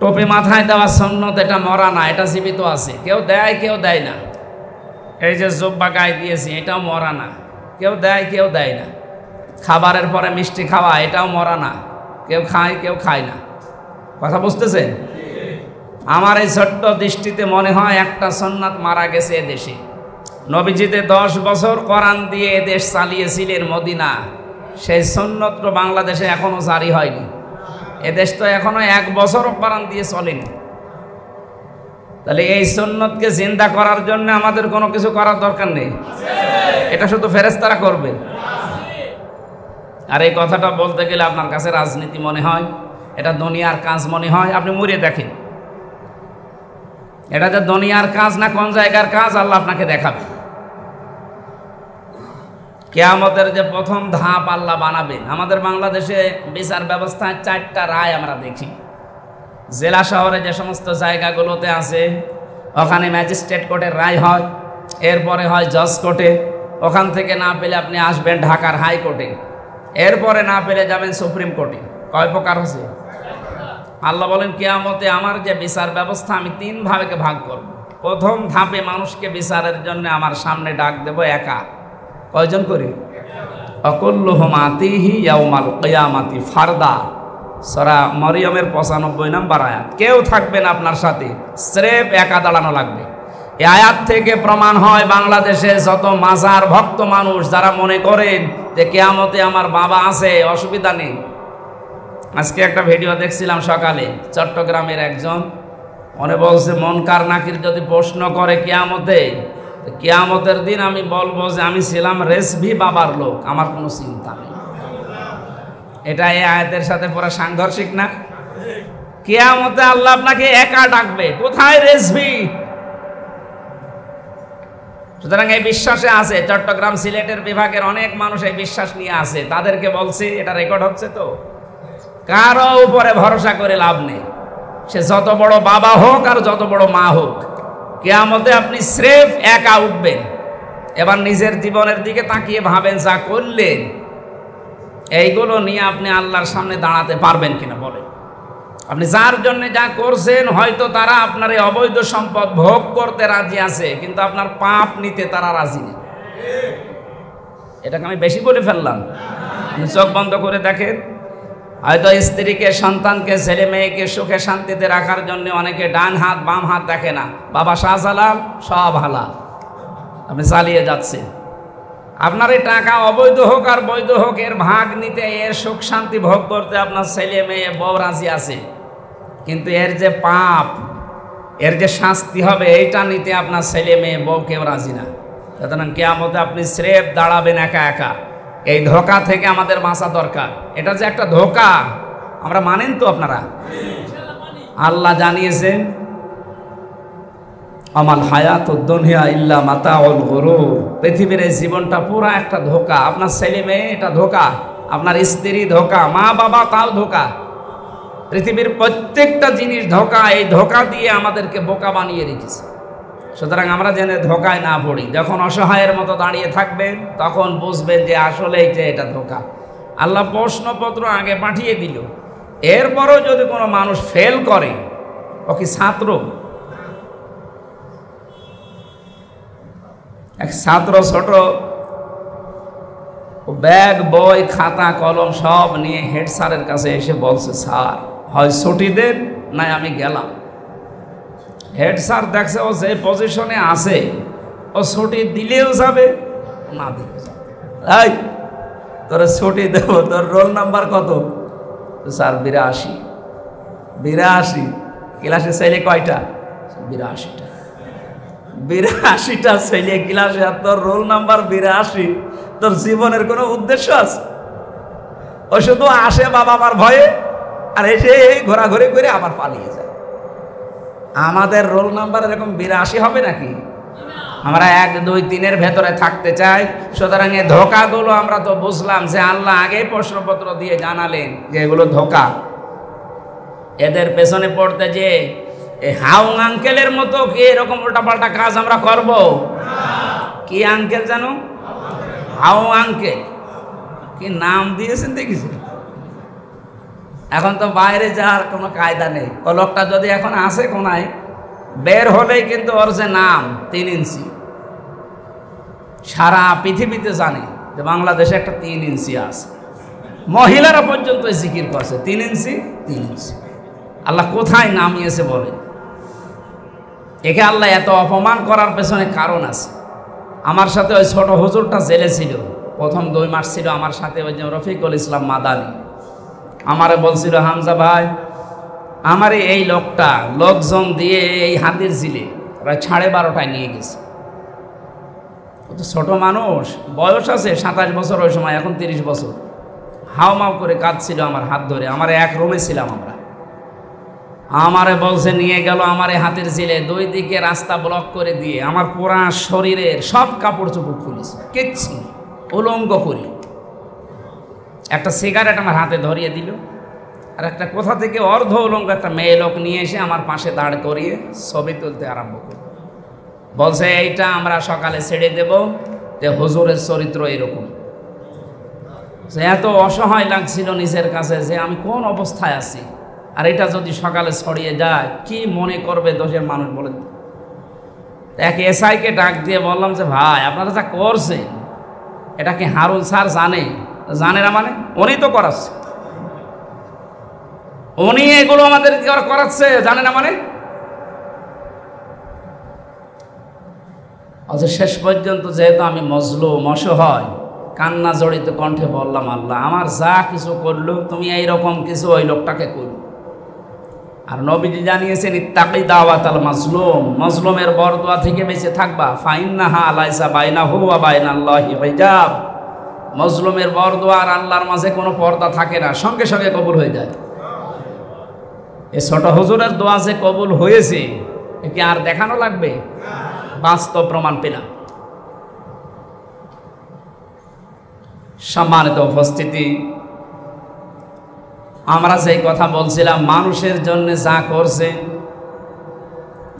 টোপি মাথায় দেওয়া সুন্নত, এটা মরা না, এটা জীবিত আছে। কেউ দেয় কেউ দেয় না। এই যে জুব্বা গায়ে দিয়েছি, এটাও মরা না, কেউ দেয় কেউ দেয় না। খাবারের পরে মিষ্টি খাওয়া, এটাও মরা না, কেউ খায় কেউ খায় না। কথা বুঝতেছেন? আমার এই ছোট্ট দৃষ্টিতে মনে হয় একটা সুন্নাত মারা গেছে এদেশে। নবীজিতে 10 বছর কোরআন দিয়ে এদেশ চালিয়েছিলেন মদিনা, সেই সুন্নত তো বাংলাদেশে এখনো জারি হয়নি। এদেশ তো এখনো 1 বছরও কোরআন দিয়ে চলেনি। তাহলে এই সুন্নতকে জিন্দা করার জন্য আমাদের কোনো কিছু করার দরকার নেই, এটা শুধু ফেরেশতারা করবে। আর এই কথাটা বলতে গেলে আপনার কাছে রাজনীতি মনে হয়, এটা দুনিয়ার কাজ মনে হয়। আপনি মুড়িয়ে দেখেন, এটা যে দুনিয়ার কাজ না কোন জায়গার কাজ, আল্লাহ আপনাকে দেখাবে। কিয়ামতের যে প্রথম ধাপ আল্লাহ বানাবেন। আমাদের বাংলাদেশে বিচার ব্যবস্থায় 4টা রায় আমরা দেখি। জেলা শহরে যে সমস্ত জায়গাগুলোতে আছে, ওখানে ম্যাজিস্ট্রেট কোর্টের রায় হয়, এরপরে হয় জজ কোর্টে, ওখান থেকে না পেলে আপনি আসবেন ঢাকার হাইকোর্টে, এরপরে না পেলে যাবেন সুপ্রিম কোর্টে। কয় প্রকার হচ্ছে? আল্লাহ বলেন কিয়ামতে আমার যে বিচার ব্যবস্থা আমি 3 ভাগে ভাগ করব। প্রথম ধাপে মানুষকে বিচারের জন্য আমার সামনে ডাক দেব একা। কয়জন করে? অকুল্লুহুম আতিহি ইয়াউমাল কিয়ামাতি ফারদা। সূরা মরিয়মের 95 নম্বর আয়াত। কেউ থাকবে না আপনার সাথে, স্রেফ একা দাঁড়ানো লাগবে। এই আয়াত থেকে প্রমাণ হয় বাংলাদেশে যত মাজার ভক্ত মানুষ যারা মনে করেন যে কিয়ামতে আমার বাবা আছে, অসুবিধা নেই। আজকে একটা ভিডিও দেখছিলাম সকালে, চট্টগ্রামের একজন মনে বলছে মনকার নাকির যদি প্রশ্ন করে কিয়ামতে, কিয়ামতের দিন আমি বলবো যে আমি ছিলাম রেসভি বাবার লোক, আমার কোনো চিন্তা নেই। এটা এই আয়াতের সাথে পুরো সাংঘর্ষিক না? কিয়ামতে আল্লাহ আপনাকে একা ডাকবে, কোথায় রেসভি? সুতরাং এই বিশ্বাসে আছে। চট্টগ্রাম সিলেটের বিভাগের অনেক মানুষ এই বিশ্বাস নিয়ে আছে। তাদেরকে বলছি, এটা রেকর্ড হচ্ছে তো, কারো উপরে ভরসা করে লাভ নেই, সে যত বড় বাবা হোক আর যত বড় মা হোক। কিয়ামতে আপনি স্রেফ একা উঠবেন। এবার নিজের জীবনের দিকে তাকিয়ে ভাবেন, যা করলেন এইগুলো নিয়ে আপনি আল্লাহর সামনে দাঁড়াতে পারবেন কিনা বলেন। আপনি যার জন্য যা করছেন, হয়তো তারা আপনার এই অবৈধ সম্পদ ভোগ করতে রাজি আছে, কিন্তু আপনার পাপ নিতে তারা রাজি নেই। এটাকে আমি বেশি বলে ফেললাম? আপনি চোখ বন্ধ করে দেখেন, হয়তো স্ত্রীকে, সন্তানকে, ছেলে মেয়েকে সুখে শান্তিতে রাখার জন্য অনেকে ডান হাত বাম হাত দেখে না। বাবা শাহজালাল সব হালাল, আপনি চালিয়ে যাচ্ছেন। আপনার এই টাকা অবৈধ হোক আর বৈধ হোক, এর ভাগ নিতে, এর সুখ শান্তি ভোগ করতে আপনার ছেলে মেয়ে বউ রাজি আছে, কিন্তু এর যে পাপ, এর যে শাস্তি হবে, এইটা নিতে আপনার ছেলে মেয়ে বউ কেউ রাজি না। সুতরাং কিয়ামতে আপনি স্রেফ দাঁড়াবেন একা একা। এই ধোঁকা থেকে আমাদের বাঁচা দরকার। এটা যে একটা ধোঁকা, আমরা মানেন তো আপনারা? আল্লাহ জানিয়েছেন, আমাল হায়াতুদ দুনিয়া ইল্লা মাতাউল গুরুর। পৃথিবীর এই জীবনটা পুরা একটা ধোঁকা। আপনার ছেলে মেয়ে এটা ধোঁকা, আপনার স্ত্রী ধোঁকা, মা বাবা তাও ধোঁকা। পৃথিবীর প্রত্যেকটা জিনিস ধোঁকা। এই ধোঁকা দিয়ে আমাদেরকে বোকা বানিয়ে রেখেছে। সুতরাং আমরা যেন ধোঁকায় না পড়ি। যখন অসহায়ের মতো দাঁড়িয়ে থাকবেন, তখন বুঝবেন যে আসলেই যে এটা ধোঁকা। আল্লাহ প্রশ্নপত্র আগে পাঠিয়ে দিল, এরপরও যদি কোনো মানুষ ফেল করে, ও কি ছাত্র? এক ছাত্র ছোট ব্যাগ, বই, খাতা, কলম সব নিয়ে হেড স্যারের কাছে এসে বলছে, স্যার হয় ছুটি দেন, নাই আমি গেলাম। হেড স্যার দেখছে ও যে পজিশনে আছে, ও ছুটি দিলেও যাবে, না দিলেও যাবে। এই তোর ছুটি দেব, তোর রোল নাম্বার কত? স্যার 82। 82? ক্লাসে ছেলে কয়টা? 82টা। 82টা ছেলে ক্লাসে, আর তোর রোল নাম্বার 82। তোর জীবনের কোনো উদ্দেশ্য আছে? ও শুধু আসে বাবা মার ভয়ে, আর এসে ঘোরাঘুরি করে আবার পালিয়ে যায়। আমাদের রোল নাম্বার এরকম 82 হবে নাকি? আমরা 1, 2, 3-এর ভেতরে থাকতে চাই। সুতরাং এই ধোঁকাগুলো আমরা তো বুঝলাম যে আল্লাহ আগে প্রশ্নপত্র দিয়ে জানালেন যে এগুলো ধোঁকা। এদের পেছনে পড়তে যে হাউং আঙ্কেলের মতো কি এরকম উল্টাপাল্টা কাজ আমরা করব? কি আঙ্কেল জানো? How uncle. কি নাম দিয়েছেন দেখেছেন? এখন তো বাইরে যাওয়ার কোনো কায়দা নেই। ও লোকটা যদি এখন আসে কোনায়, বের হলেই কিন্তু ওর যে নাম 3 ইঞ্চি। সারা পৃথিবীতে জানে যে বাংলাদেশে একটা 3 ইঞ্চি আছে। মহিলারা পর্যন্ত জিকির করছে 3 ইঞ্চি 3 ইঞ্চি। আল্লাহ কোথায় নামিয়েছে বলে? একে আল্লাহ এত অপমান করার পেছনে কারণ আছে। আমার সাথে ওই ছোট হুজুরটা জেলে ছিল, প্রথম 2 মাস ছিল আমার সাথে। ওই যে রফিকুল ইসলাম মাদানি আমারে বলছিল, হামজা ভাই, আমার এই লোকটা লোকজন দিয়ে এই হাতির ঝিলে প্রায় 12:30টায় নিয়ে গেছে। ও তো ছোট মানুষ, বয়স আছে 27 বছর ওই সময়, এখন 30 বছর। হাওমাও করে কাঁদছিল আমার হাত ধরে। আমার এক রুমে ছিলাম আমরা। আমারে বলছে নিয়ে গেল আমার হাতের ঝিলে, 2 দিকে রাস্তা ব্লক করে দিয়ে আমার পুরা শরীরের সব কাপড় চোপড় খুলেছে, কিচ্ছু উলঙ্গ করি। একটা সিগারেট আমার হাতে ধরিয়ে দিল, আর একটা কোথা থেকে অর্ধ উলঙ্গ একটা মেয়ে লোক নিয়ে এসে আমার পাশে দাঁড় করিয়ে ছবি তুলতে আরম্ভ করল। বলছে এইটা আমরা সকালে ছেড়ে দেব, যে হুজুরের চরিত্র এরকম। যে এত অসহায় লাগছিল নিজের কাছে যে আমি কোন অবস্থায় আছি, আর এটা যদি সকালে ছড়িয়ে যায় কি মনে করবে দেশের মানুষ বলেন। এক এসআইকে ডাক দিয়ে বললাম যে ভাই, আপনারা যা করছেন এটা কি হারুন স্যার জানে? জানে না মানে? উনি তো করাচ্ছে, উনি এগুলো আমাদের করাচ্ছে, জানে না মানে? আচ্ছা, শেষ পর্যন্ত যেহেতু আমি মজলুম অসহায়, কান্না জড়িত কণ্ঠে বললাম, আল্লাহ আমার যা কিছু করলো তুমি এইরকম কিছু ওই লোকটাকে করো। আর নবীজি জানিয়েছেন, ইত্তাকি দাওয়াতাল মাজলুম, মাজলুমের বরদোয়া থেকে বেঁচে থাকবা। ফাইন্নাহা লাইসা বাইনাহু ওয়া বাইনাল্লাহি হিজাব, মাজলুমের বরদোয়া আর আল্লাহর মাঝে কোনো পর্দা থাকে না, সঙ্গে সঙ্গে কবুল হয়ে যায়। এই ছোট হুজুরের দোয়া যে কবুল হয়েছে, একে আর দেখানো লাগবে? বাস্তব প্রমাণ পেলাম। সম্মানিত উপস্থিতি, আমরা যেই কথা বলছিলাম, মানুষের জন্য যা করছে,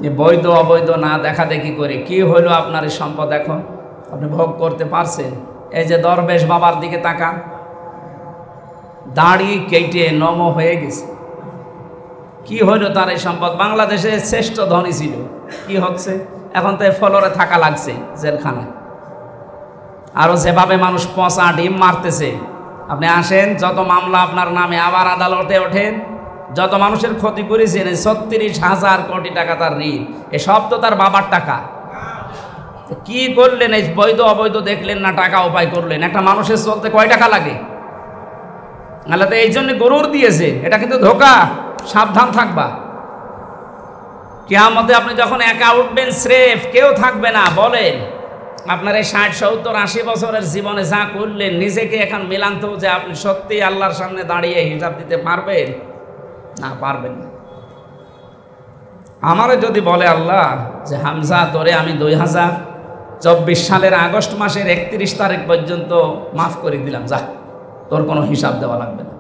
যে বৈধ অবৈধ না দেখা দেখি করে কি হইল আপনার এই সম্পদ এখন আপনি ভোগ করতে পারছেন? এই যে দরবেশ বাবার দিকে তাকান, দাড়ি কেটে নম হয়ে গেছে। কি হইল তার এই সম্পদ? বাংলাদেশের শ্রেষ্ঠ ধনী ছিল, কি হচ্ছে এখন? তো ফলরে থাকা লাগছে জেলখানায়। আরও যেভাবে মানুষ পচা ডিম মারতেছে, আপনি আসেন, যত মামলা আপনার নামে আবার আদালতে ওঠেন, যত মানুষের ক্ষতি করেছেন, 36,000 কোটি টাকা তার ঋণ, এসব তো তার বাবার টাকা। কি করলেন? এই বৈধ অবৈধ দেখলেন না, টাকা উপায় করলেন। একটা মানুষের চলতে কয় টাকা লাগে? নাহলে তো এই জন্য গরুর দিয়েছে, এটা কিন্তু ধোকা, সাবধান থাকবা। কিয়ামতে আপনি যখন একা উঠবেন, স্রেফ কেউ থাকবে না। বলেন আপনার এই 60, 70, 80 বছরের জীবনে যা করলেন, নিজেকে এখন মিলান তো, যে আপনি সত্যি আল্লাহর সামনে দাঁড়িয়ে হিসাব দিতে পারবেন? না, পারবেন না। আমারে যদি বলে আল্লাহ যে হামজা তোরে আমি 2024 সালের আগস্ট মাসের 31 তারিখ পর্যন্ত মাফ করে দিলাম, যা তোর কোনো হিসাব দেওয়া লাগবে না,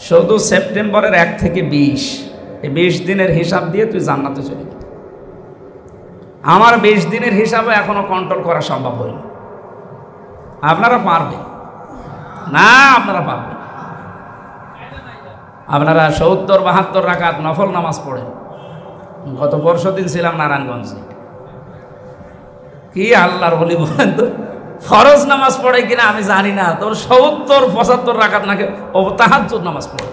শুধু সেপ্টেম্বরের 1 থেকে 20, এই 20 দিনের হিসাব দিয়ে তুই জান্নাতে চলে গেলি। আমার 20 দিনের হিসাবে এখনো কন্ট্রোল করা সম্ভব হয়নি। আপনারা পারবেন না? আপনারা পারবেন। আপনারা 70-72 রাকাত নফল নামাজ পড়েন। গত পরশুদিন ছিলাম নারায়ণগঞ্জে, কি আল্লাহর বলি বলেন তো, ফরজ নামাজ পড়ে কিনা আমি জানি না, তোর 70-75 রাকাত নাকি ও তাহাজ্জুদ নামাজ পড়ে।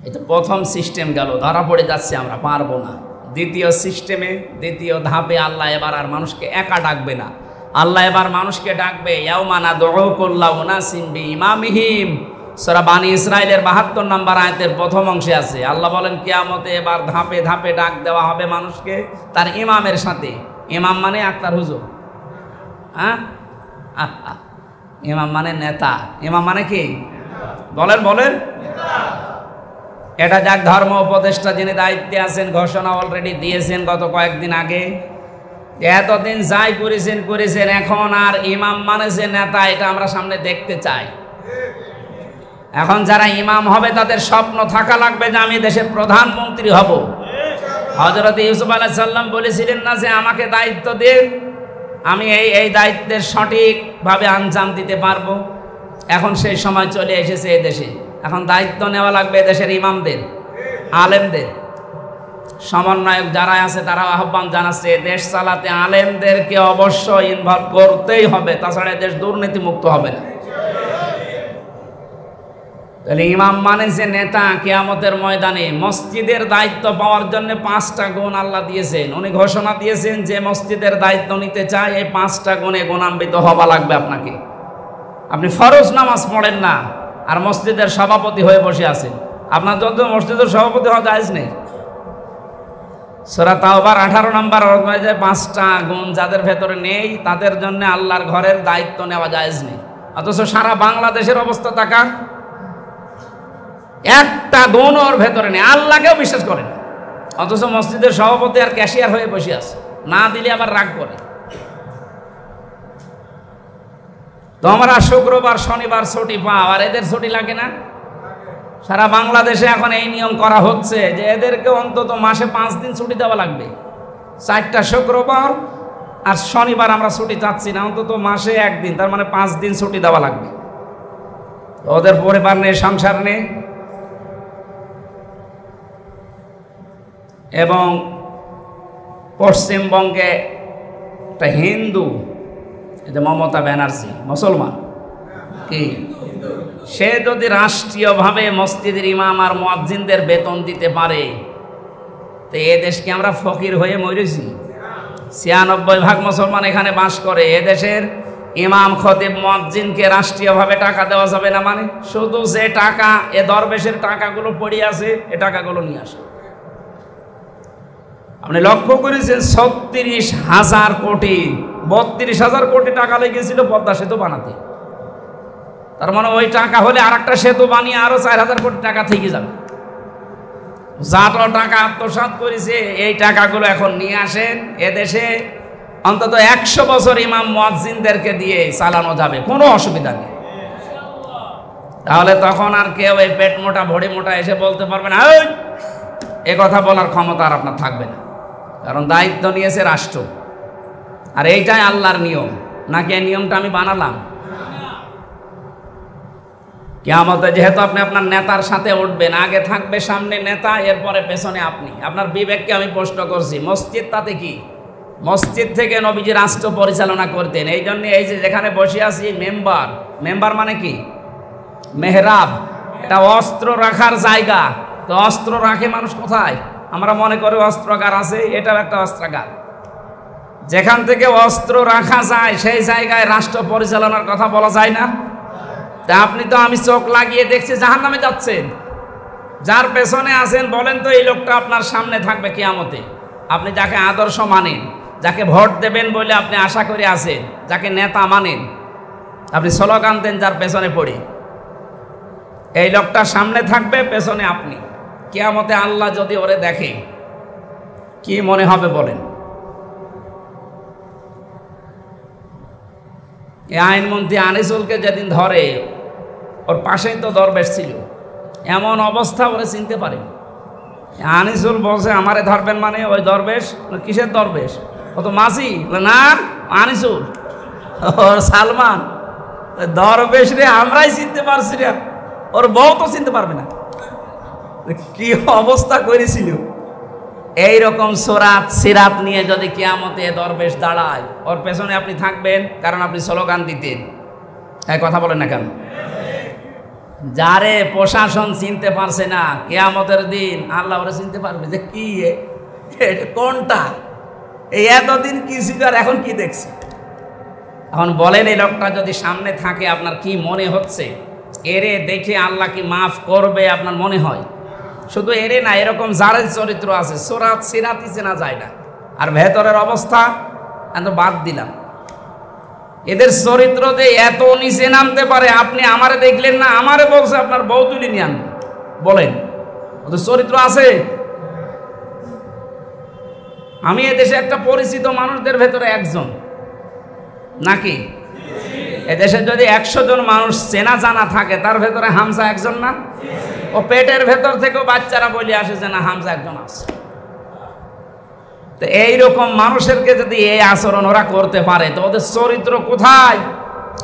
এই তো প্রথম সিস্টেম গেল, ধরা পড়ে যাচ্ছে, আমরা পারবো না। দ্বিতীয় সিস্টেমে, দ্বিতীয় ধাপে আল্লাহ এবার আর মানুষকে একা ডাকবে না, আল্লাহ এবার মানুষকে ডাকবে। ইয়াউমা নাদউ কুল্লা উনাসিন বিইমামিহিম, সূরা বানী ইসরাইলের 72 নম্বর আয়াতের প্রথম অংশে আছে। আল্লাহ বলেন কিয়ামতে এবার ধাপে ধাপে ডাক দেওয়া হবে মানুষকে তার ইমামের সাথে। ইমাম মানে আক্তার হুজুর, হ্যাঁ, ইমাম মানে নেতা। ইমাম মানে কি? বলেন বলেন। এটা যাক ধর্ম উপদেষ্টা যিনি দায়িত্বে আছেন, ঘোষণা অলরেডি দিয়েছেন গত কয়েকদিন আগে। এতদিন যাই করেছেন, এখন আর ইমাম মানে যে নেতা, এটা আমরা সামনে দেখতে চাই। এখন যারা ইমাম হবে তাদের স্বপ্ন থাকা লাগবে যে আমি দেশের প্রধানমন্ত্রী হব। হযরত ইউসুফ আলাইহিস সালাম বলেছিলেন না যে আমাকে দায়িত্ব দিন, আমি এই দায়িত্বের সঠিকভাবে আঞ্জাম দিতে পারবো। এখন সেই সময় চলে এসেছে এদেশে। এখন দায়িত্ব নেওয়া লাগবে দেশের ইমামদের, আলেমদের, সমন্বয়ক যারা আছে তারা আহ্বান জানাচ্ছে দেশ চালাতে আলেমদেরকে অবশ্যই ইনভলভ করতেই হবে, তাছাড়া দেশ দুর্নীতি মুক্ত হবে না। তাহলে ইমাম মানে যে নেতা, কিয়ামতের ময়দানে মসজিদের দায়িত্ব পাওয়ার জন্য 5টা গুণ আল্লাহ দিয়েছেন। উনি ঘোষণা দিয়েছেন যে মসজিদের দায়িত্ব নিতে চায় এই 5টা গুণে গুণান্বিত হওয়া লাগবে আপনাকে। আপনি ফরজ নামাজ পড়েন না আর মসজিদের সভাপতি হয়ে বসে আছেন, আপনার জন্য মসজিদের সভাপতি হওয়া জায়েজ নেই। সূরা তাওবার 18 নম্বর 5টা গুণ যাদের ভেতরে নেই তাদের জন্য আল্লাহর ঘরের দায়িত্ব নেওয়া জায়েজ নেই। অথচ সারা বাংলাদেশের অবস্থা তাকা, একটা গুণ ওর ভেতরে নেই, আল্লাহকেও বিশ্বাস করেন, অথচ মসজিদের সভাপতি আর ক্যাশিয়ার হয়ে বসে আছে, না দিলে আবার রাগ করে। তোমরা শুক্রবার শনিবার ছুটি পাও আর এদের ছুটি লাগে না? সারা বাংলাদেশে এখন এই নিয়ম করা হচ্ছে যে এদেরকে অন্তত মাসে 5 দিন ছুটি দেওয়া লাগবে। 4টা শুক্রবার আর শনিবার আমরা ছুটি চাচ্ছি না, অন্তত মাসে 1 দিন, তার মানে 5 দিন ছুটি দেওয়া লাগবে। ওদের পরিবার নেই, সংসার নেই। এবং পশ্চিমবঙ্গে একটা হিন্দু, এই যে মমতা ব্যানার্জি মুসলমান কি, সে যদি রাষ্ট্রীয়ভাবে মসজিদের ইমাম আর মুয়াজ্জিনদের বেতন দিতে পারে তো এ দেশকে আমরা ফকির হয়ে মরেছি। 96% মুসলমান এখানে বাস করে। এদেশের ইমাম খতিব মুয়াজ্জিনকে রাষ্ট্রীয়ভাবে টাকা দেওয়া যাবে না, মানে শুধু যে টাকা এ দরবেশের টাকাগুলো পড়ে আছে এ টাকাগুলো নিয়ে আসে। আপনি লক্ষ্য করেছেন 36,000 কোটি 32,000 কোটি টাকা লেগেছিল পদ্মা সেতু বানাতে। তার মানে ওই টাকা হলে আর একটা সেতু বানিয়ে আরো 4,000 কোটি টাকা থেকে যাবে। যত টাকা আত্মসাৎ করেছে এই টাকাগুলো এখন নিয়ে আসেন, এদেশে অন্তত 100 বছর ইমাম মুয়াজ্জিনদেরকে দিয়ে চালানো যাবে, কোনো অসুবিধা নেই। তাহলে তখন আর কেউ এই পেট মোটা ভড়ি মোটা এসে বলতে পারবে না, এ কথা বলার ক্ষমতা আর আপনার থাকবে না, কারণ দায়িত্ব নিয়েছে রাষ্ট্র। আর এইটাই আল্লাহর নিয়ম, নাকি এই নিয়মটা আমি বানালাম? কিয়ামতে যেহেতু আপনি আপনার নেতার সাথে উঠবেন, আগে থাকবে সামনে নেতা, এরপরে পেছনে আপনি। আপনার বিবেককে আমি প্রশ্ন করছি, মসজিদ তাতে কি? মসজিদ থেকে নবীজি রাষ্ট্র পরিচালনা করতেন। এই জন্য এই যে যেখানে বসে আছি মেম্বার, মেম্বার মানে কি? মেহরাব, এটা অস্ত্র রাখার জায়গা। তো অস্ত্র রাখে মানুষ কোথায়? আমরা মনে করি অস্ত্রাগার আছে, এটাও একটা অস্ত্রাগার। যেখান থেকে অস্ত্র রাখা যায় সেই জায়গায় রাষ্ট্র পরিচালনার কথা বলা যায় না? তা আপনি তো আমি চোখ লাগিয়ে দেখছি জাহান্নামে যাচ্ছেন, যার পেছনে আছেন বলেন তো এই লোকটা আপনার সামনে থাকবে কিয়ামতে। আপনি যাকে আদর্শ মানেন, যাকে ভোট দেবেন বলে আপনি আশা করে আছেন, যাকে নেতা মানেন, আপনি স্লোগান দেন যার পেছনে পড়ে, এই লোকটা সামনে থাকবে, পেছনে আপনি। কিয়ামতে আল্লাহ যদি ওরে দেখে কি মনে হবে বলেন? এই আইনমন্ত্রী আনিসুলকে যেদিন ধরে, ওর পাশেই তো দরবেশ ছিল, এমন অবস্থা ওরে চিনতে পারে। আনিসুল বলছে আমারে ধরবেন মানে? ওই দরবেশ কিসের দরবেশ? ও তো মাঝি না, আনিসুল ওর সালমান দরবেশ রে, আমরাই চিনতে পারছি না, ওর বউ তো চিনতে পারবে না। কি অবস্থা করেছিল! এইরকম সোরাত সিরাত নিয়ে যদি কিয়ামতে দরবেশ দাঁড়ায়, ওর পেছনে আপনি থাকবেন, কারণ আপনি স্লোগান দিতেন। এই কথা বলেন না কেন? যারে প্রশাসন চিনতে পারছে না, কিয়ামতের দিন আল্লাহ ওরা চিনতে পারবে যে কি কোনটা, এই এতদিন কি ছিল আর এখন কি দেখছি। এখন বলেন এই লোকটা যদি সামনে থাকে আপনার কি মনে হচ্ছে? এরে দেখে আল্লাহ কি মাফ করবে আপনার মনে হয়? শুধু এরে না, এরকম যারের চরিত্র আছে সোরাত সিরাতই চেনা যায় না। আর ভেতরের অবস্থা এত বাদ দিলাম, এদের চরিত্র যে এত নিচে নামতে পারে। আপনি আমারে দেখলেন না, আমারে বলছে আপনার বউ তুলি নিয়ে আনবেন, বলেন ওদের চরিত্র আছে? আমি এদেশে একটা পরিচিত মানুষদের ভেতরে একজন নাকি? এদেশে যদি 100 জন মানুষ চেনা জানা থাকে তার ভেতরে হামজা একজন না? ও পেটের ভেতর থেকেও বাচ্চারা বলে আসে যে না হামজা একজন আছে। তো এইরকম মানুষেরকে যদি এই আচরণ ওরা করতে পারে তো ওদের চরিত্র কোথায়?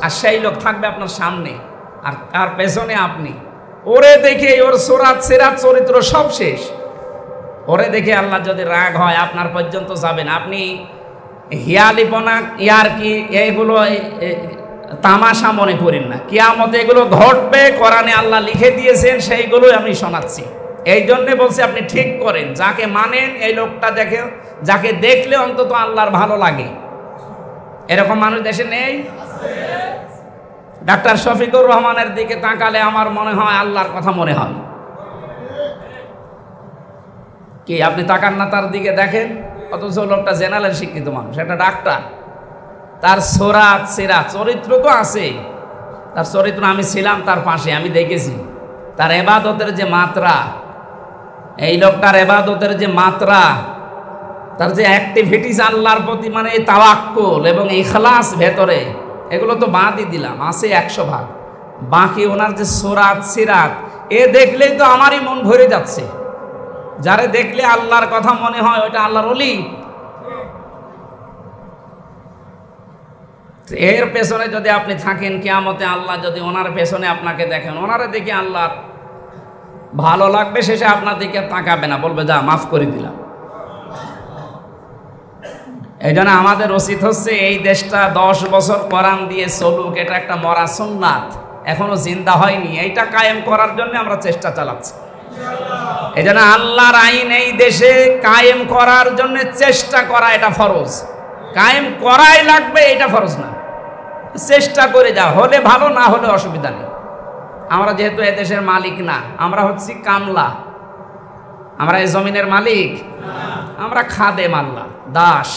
আর সেই লোক থাকবে আপনার সামনে আর তার পেছনে আপনি, ওরে দেখে ওর সুরাত সিরাত চরিত্র সব শেষ। ওরে দেখে আল্লাহ যদি রাগ হয় আপনার পর্যন্ত যাবেন। আপনি হিয়ালিপনা ইয়ারকি এইগুলো তামাশা মনে করেন না, কিয়ামতে এগুলো ঘটবে, কোরআনে আল্লাহ লিখে দিয়েছেন, সেইগুলোই আমি শোনাচ্ছি। এই জন্যে বলছি আপনি ঠিক করেন, যাকে মানেন এই লোকটা দেখে, যাকে দেখলে অন্তত আল্লাহর ভালো লাগে। এরকম মানুষ দেশে নেই? ডাক্তার শফিকুর রহমানের দিকে তাকালে আমার মনে হয় আল্লাহর কথা মনে হয়। কি আপনি তাকান না তার দিকে, দেখেন? অথচ লোকটা জেনারেল শিক্ষিত মানুষ, একটা ডাক্তার, তার সুরাত সিরাত চরিত্র তো আছে। তার চরিত্র, আমি ছিলাম তার পাশে, আমি দেখেছি তার ইবাদতের যে মাত্রা, এই লোকটার ইবাদতের যে মাত্রা, তার যে অ্যাক্টিভিটিস আল্লাহর প্রতি, মানে এই তাওয়াক্কুল এবং ইখলাস ভেতরে, এগুলো তো বাদই দিলাম, আছে 100 ভাগ। বাকি ওনার যে সুরাত সিরাত, এ দেখলেই তো আমারই মন ভরে যাচ্ছে। যারে দেখলে আল্লাহর কথা মনে হয় ওটা আল্লাহর ওলি। এর পেছনে যদি আপনি থাকেন, কিয়ামতে আল্লাহ যদি ওনার পেছনে আপনাকে দেখেন, ওনারে দেখে আল্লাহর ভালো লাগবে, শেষে আপনার দিকে তাকাবে না, বলবে যা মাফ করে দিলাম। এই জন্য আমাদের উচিত হচ্ছে এই দেশটা 10 বছর কোরআন দিয়ে চলুক, এটা একটা মরা সুন্নাত, এখনো জিন্দা হয়নি, এইটা কায়েম করার জন্য আমরা চেষ্টা চালাচ্ছি। এই জন্য আল্লাহর আইন এই দেশে কায়েম করার জন্য চেষ্টা করা এটা ফরজ, কায়েম করাই লাগবে, এটা ফরজ না। চেষ্টা করে যা, হলে ভালো, না হলে অসুবিধা নেই। আমরা যেহেতু এদেশের মালিক না, আমরা হচ্ছি কামলা, আমরা এই জমিনের মালিক, আমরা খাদেম, আল্লাহ দাস।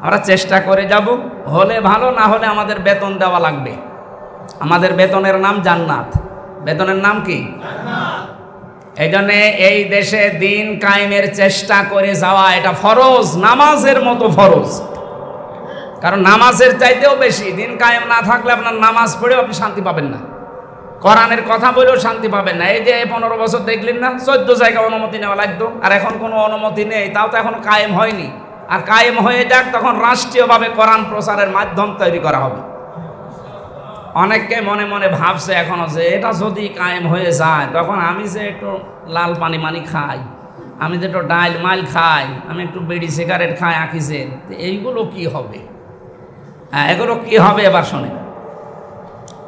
আমরা চেষ্টা করে যাব, হলে ভালো, না হলে আমাদের বেতন দেওয়া লাগবে। আমাদের বেতনের নাম জান্নাত। বেতনের নাম কি? এই জন্যে এই দেশে দিন কায়েমের চেষ্টা করে যাওয়া এটা ফরজ, নামাজের মতো ফরজ। কারণ নামাজের চাইতেও বেশি, দিন কায়েম না থাকলে আপনার নামাজ পড়েও আপনি শান্তি পাবেন না, কোরআনের কথা বলেও শান্তি পাবেন না। এই যে 15 বছর দেখলেন না, 14 জায়গায় অনুমতি নেওয়া লাগতো, আর এখন কোনো অনুমতি নেই, তাও তো এখন কায়েম হয়নি। আর কায়েম হয়ে যাক, তখন রাষ্ট্রীয়ভাবে কোরআন প্রচারের মাধ্যম তৈরি করা হবে। অনেককে মনে মনে ভাবছে এখনো যে এটা যদি কায়েম হয়ে যায়, তখন আমি যে একটু লাল পানি মানি খাই, আমি যে একটু ডাইল মাইল খাই, আমি একটু বিড়ি সিগারেট খাই আঁকিছেন, এইগুলো কি হবে? হ্যাঁ, এগুলো কি হবে? এবার শোনেন,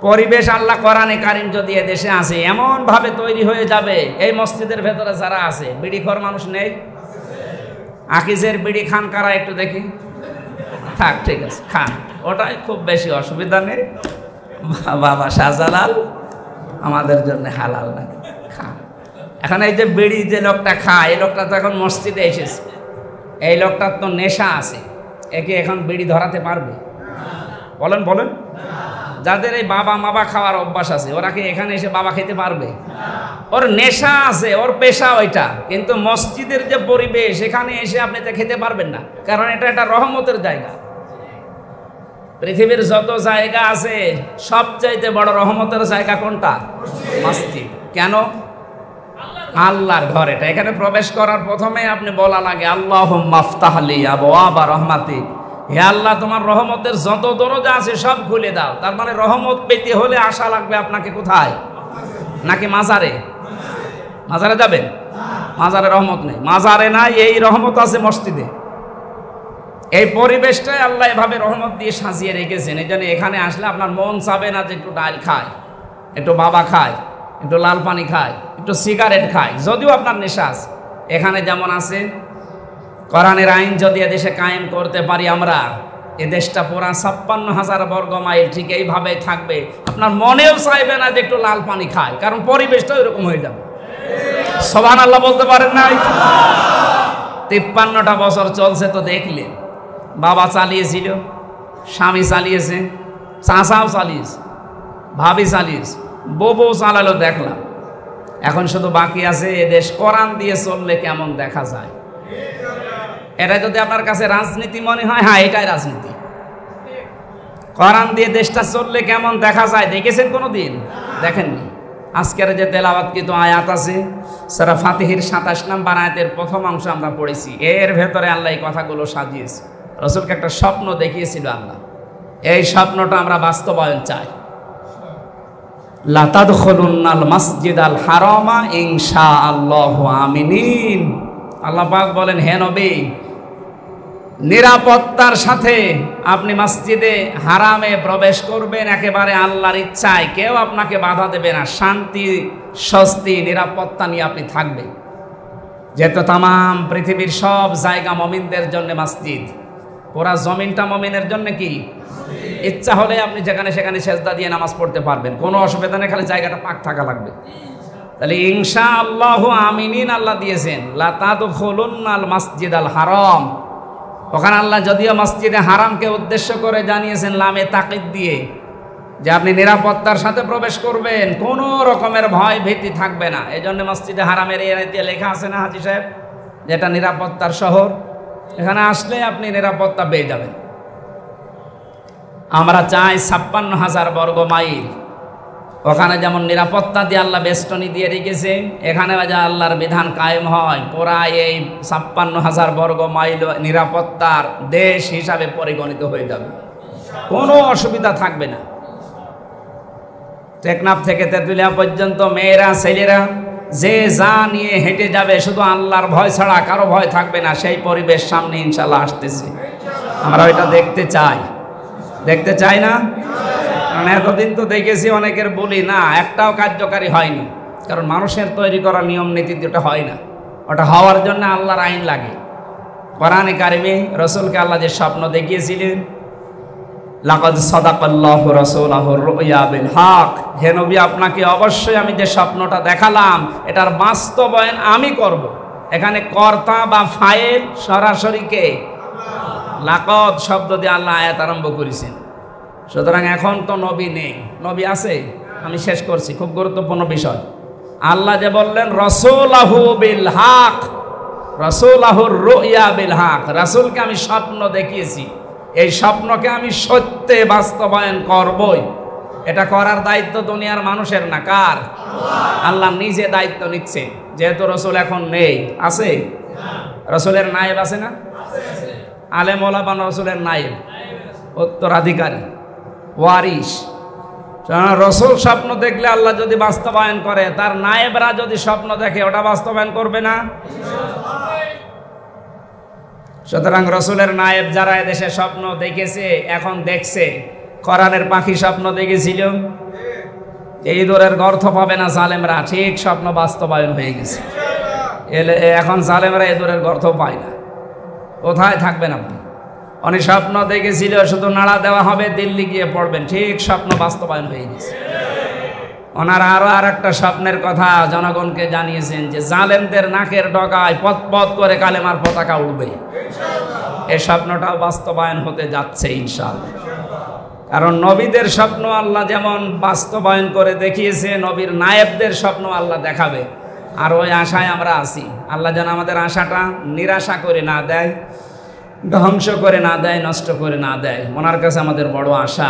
পরিবেশ আল্লাহ কোরআনে কারিম যদি এদেশে আসে, এমনভাবে তৈরি হয়ে যাবে, এই মসজিদের ভেতরে যারা আছে, বিড়িখোর মানুষ নেই? আকিজের বিড়ি খান কারা একটু দেখি? থাক, ঠিক আছে, খান, ওটাই খুব বেশি অসুবিধা নেই। বাবা শাহজালাল আমাদের জন্য হালাল না, খান। এখন এই যে বিড়ি যে লোকটা খায়, এই লোকটা তো এখন মসজিদে এসেছে, এই লোকটার তো নেশা আছে, একে এখন বিড়ি ধরাতে পারবে? বলেন বলেন। যাদের এই বাবা মাবা খাওয়ার অভ্যাস আছে, ওরা কি এখানে এসে বাবা খেতে পারবে? ওর নেশা আছে, ওর পেশা ওইটা, কিন্তু মসজিদের যে পরিবেশ, এখানে এসে আপনি তা খেতে পারবেন না, কারণ এটা একটা রহমতের জায়গা। পৃথিবীর যত জায়গা আছে, সবচাইতে বড় রহমতের জায়গা কোনটা? মসজিদ। কেন? আল্লাহর ঘর এটা। এখানে প্রবেশ করার প্রথমে আপনি বলা লাগে আল্লাহুম্মা আফতাহলি আবওয়াবা রাহমাতিক, হে আল্লাহ তোমার রহমতের যত দরজা আছে সব খুলে দাও। তার মানে রহমত পেতে হলে আসা লাগবে আপনাকে কোথায়? নাকি মাজারে? মাজারে যাবেন? মাজারে রহমত নেই, মাজারে নাই, এই রহমত আছে মসজিদে। এই পরিবেশটাই আল্লাহ এভাবে রহমত দিয়ে সাজিয়ে রেখেছেন। এই জন্য এখানে আসলে আপনার মন চাবে না যে একটু ডাল খায়, একটু বাবা খায়, একটু লাল পানি খায়, একটু সিগারেট খায়, যদিও আপনার নেশা আছে। এখানে যেমন আছে, কোরআনের আইন যদি এদেশে কায়েম করতে পারি আমরা, এদেশটা পুরা 56,000 বর্গ মাইল ঠিক এইভাবে থাকবে, আপনার মনেও চাইবে না যে একটু লাল পানি খায়, কারণ পরিবেশটা ওইরকম হয়ে যাবে। সুবহানাল্লাহ বলতে পারেন নাই? 53টা বছর চলছে তো দেখলেন, বাবা চালিয়েছিল, স্বামী চালিয়েছে, চাচাও চালিয়েছে, ভাবি চালিয়েছে, বউ চালালো, দেখলাম। এখন শুধু বাকি আছে এদেশ কোরআন দিয়ে চললে কেমন দেখা যায়। এটা যদি আপনার কাছে রাজনীতি মনে হয়, হ্যাঁ এটাই রাজনীতি। কোরআন দিয়ে দেশটা চললে কেমন দেখা যায় দেখেছেন কোনো দিন? দেখেননি। আজকের যে তেলাওয়াতকৃত আয়াত আছে সূরা ফাতিহির 27 নম্বর আয়াতের প্রথম অংশ আমরা পড়েছি, এর ভেতরে আল্লাহ এই কথাগুলো সাজিয়েছে। রাসূলকে একটা স্বপ্ন দেখিয়েছিল আল্লাহ, এই স্বপ্নটা আমরা বাস্তবায়ন চাই। লা তাদখুলুন্নাল মাসজিদাল হারামা ইনশাআল্লাহু আমিনিন। আল্লাহ পাক বলেন, হে নবী, নিরাপত্তার সাথে আপনি মসজিদে হারামে প্রবেশ করবেন একেবারে আল্লাহর ইচ্ছায়, কেউ আপনাকে বাধা দেবে না। শান্তি, স্বস্তি, নিরাপত্তা নিয়ে আপনি থাকবেন। যেহেতু তামাম পৃথিবীর সব জায়গা মুমিনদের জন্য মসজিদ, পুরা জমিনটা মুমিনের জন্য কি, ইচ্ছা হলে আপনি যেখানে সেখানে সেজদা দিয়ে নামাজ পড়তে পারবেন, কোনো অসুবিধা নেই, খালি জায়গাটা পাক থাকা লাগবে। তাহলে ইনশাআল্লাহু আমিনিন আল্লাহ দিয়েছেন, লা তাদখুলুন্নাল মাসজিদাল হারাম। ওখানে আল্লাহ যদিও মসজিদে হারামকে উদ্দেশ্য করে জানিয়েছেন লামে তাকিদ দিয়ে, যে আপনি নিরাপত্তার সাথে প্রবেশ করবেন, কোনো রকমের ভয় ভীতি থাকবে না। এই জন্য মসজিদে হারামের এরিয়াতে লেখা আছে না হাজী সাহেব, যেটা নিরাপত্তার শহর, এখানে আসলে আপনি নিরাপত্তা পেয়ে যাবেন। আমরা চাই 56,000 বর্গ মাইল, ওখানে যেমন নিরাপত্তা দিয়ে আল্লাহ বেষ্টনী দিয়ে রেখেছে, এখানে যা আল্লাহর বিধান কায়েম হয়, প্রায় এই 56,000 বর্গ মাইল নিরাপত্তার দেশ হিসাবে পরিগণিত হয়ে যাবে, কোনো অসুবিধা থাকবে না। টেকনাফ থেকে তেঁতুলিয়া পর্যন্ত মেয়েরা ছেলেরা যে যা নিয়ে হেঁটে যাবে, শুধু আল্লাহর ভয় ছাড়া কারো ভয় থাকবে না। সেই পরিবেশ সামনে ইনশাল্লাহ আসতেছে, আমরা ওইটা দেখতে চাই। দেখতে চাই না? কারণ এতদিন তো দেখেছি অনেকের বলি না, একটাও কার্যকারী হয়নি। কারণ মানুষের তৈরি করা নিয়ম নীতি যেটা হয় না, ওটা হওয়ার জন্য আল্লাহর আইন লাগে। কোরআনে কারিমে রাসূলকে আল্লাহ যে স্বপ্ন দেখিয়েছিলেন, লাকাদ সাদাকাল্লাহু রাসূলাহুর রুয়া বিল হক, হে নবী আপনাকে অবশ্যই আমি যে স্বপ্নটা দেখালাম এটার বাস্তবায়ন আমি করব। এখানে কর্তা বা ফাইল সরাসরি কে? লাকাদ শব্দ দিয়ে আল্লাহ আয়াত আরম্ভ করেছেন। সুতরাং এখন তো নবী নেই, নবী আছে। আমি শেষ করছি, খুব গুরুত্বপূর্ণ বিষয়। আল্লাহ যে বললেন রাসূলাহু বিল হক, রাসূলাহুর রুয়া বিল হক, রাসূলকে আমি স্বপ্ন দেখিয়েছি, এই স্বপ্নকে আমি সত্যে বাস্তবায়ন করবই। এটা করার দায়িত্ব দুনিয়ার মানুষের না, কার? আল্লাহ নিজে দায়িত্ব নিচ্ছে। যেহেতু রাসূল এখন নেই, আছে? রাসূলের নায়েব আছে না? আলেম ওলামা রাসূলের নায়েব, উত্তরাধিকারী, ওয়ারিস। রাসূল স্বপ্ন দেখলে আল্লাহ যদি বাস্তবায়ন করে, তার নায়েবরা যদি স্বপ্ন দেখে, ওটা বাস্তবায়ন করবে না? সুতরাং রাসূলের নায়েব যারা এদেশে স্বপ্ন দেখেছে, এখন দেখছে। কোরআনের পাখি স্বপ্ন দেখেছিল, এই দূরের গর্থ পাবে না জালেমরা, ঠিক স্বপ্ন বাস্তবায়ন হয়ে গেছে। এখন জালেমরা এই দূরের গর্থ পায় না। কোথায় থাকবেন আপনি? উনি স্বপ্ন দেখেছিল শুধু নাড়া দেওয়া হবে, দিল্লি গিয়ে পড়বেন, ঠিক স্বপ্ন বাস্তবায়ন হয়ে গেছে। ওনারা আরো আর একটা স্বপ্নের কথা জনগণকে জানিয়েছেন, যে জালেমদের নাকের ডগায় পথ পথ করে কালেমার পতাকা উঠবে। এই স্বপ্নটাও বাস্তবায়ন হতে যাচ্ছে ইনশাআল্লাহ। কারণ নবীদের স্বপ্ন আল্লাহ যেমন বাস্তবায়ন করে দেখিয়েছে, নবীর নায়েবদের স্বপ্ন আল্লাহ দেখাবে। আর ওই আশায় আমরা আছি। আল্লাহ যেন আমাদের আশাটা নিরাশা করে না দেয়, ধ্বংস করে না দেয়, নষ্ট করে না দেয়। ওনার কাছে আমাদের বড় আশা।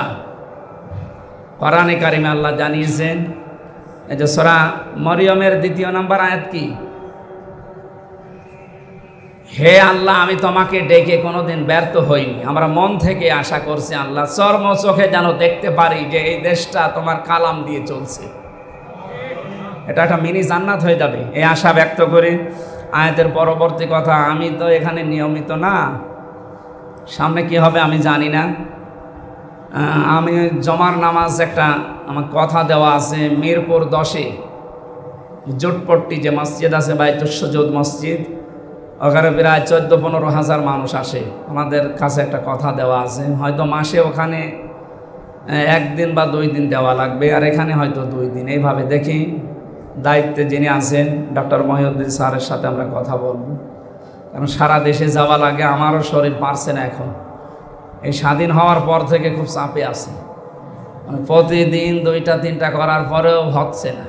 কোরআনে কারিমে আল্লাহ জানিয়েছেন, এই যে সূরা মরিয়মের 2 নম্বর আয়াত কি? হে আল্লাহ, আমি তোমাকে ডেকে কোনোদিন ব্যর্থ হইনি। আমরা মন থেকে আশা করছি আল্লাহ চর্ম চোখে যেন দেখতে পারি যে এই দেশটা তোমার কালাম দিয়ে চলছে। এটা একটা মিনি জান্নাত হয়ে যাবে, এই আশা ব্যক্ত করি। আয়াতের পরবর্তী কথা, আমি তো এখানে নিয়মিত না, সামনে কি হবে আমি জানি না। আমি জমার নামাজ একটা আমার কথা দেওয়া আছে মিরপুর 10-এ জোটপট্টি যে মসজিদ আছে, বাইতুস সুজুদ মসজিদ, ওখানে প্রায় 14-15 হাজার মানুষ আসে। আমাদের কাছে একটা কথা দেওয়া আছে, হয়তো মাসে ওখানে 1 দিন বা 2 দিন দেওয়া লাগবে, আর এখানে হয়তো 2 দিন। এইভাবে দেখি দায়িত্বে যিনি আছেন ডক্টর মহিউদ্দিন স্যারের সাথে আমরা কথা বলব। কারণ সারা দেশে যাওয়া লাগে, আমারও শরীর পারছে না এখন। এই স্বাধীন হওয়ার পর থেকে খুব চাপে আছে, মানে প্রতিদিন 2টা-3টা করার পরেও হচ্ছে না।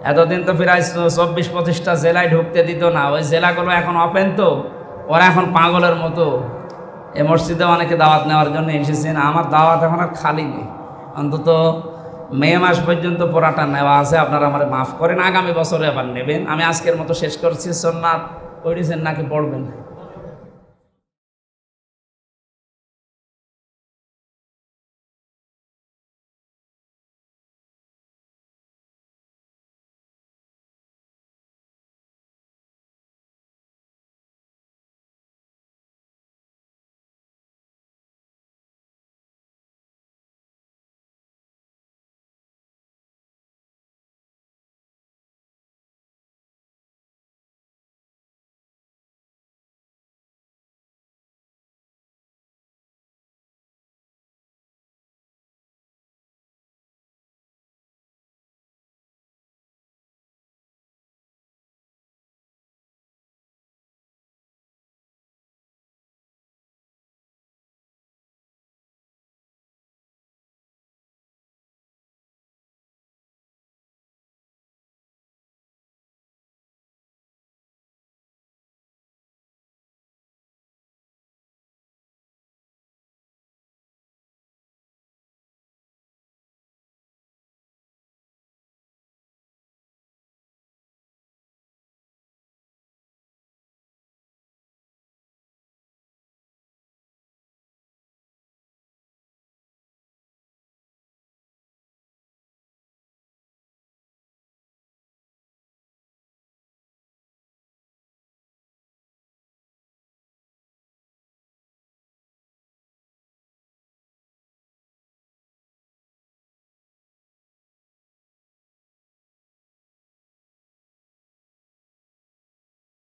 এতদিন তো প্রায় 24-25টা জেলায় ঢুকতে দিত না, ওই জেলাগুলো এখন ওপেন, তো ওরা এখন পাগলের মতো। এই মসজিদে অনেকে দাওয়াত নেওয়ার জন্য এসেছেন, আমার দাওয়াত এখন আর খালি নেই। অন্তত মে মাস পর্যন্ত পড়াটা নেওয়া আছে, আপনারা আমার মাফ করেন, আগামী বছরে আবার নেবেন। আমি আজকের মতো শেষ করছি। সুন্নাত পড়েছেন নাকি পড়বেন?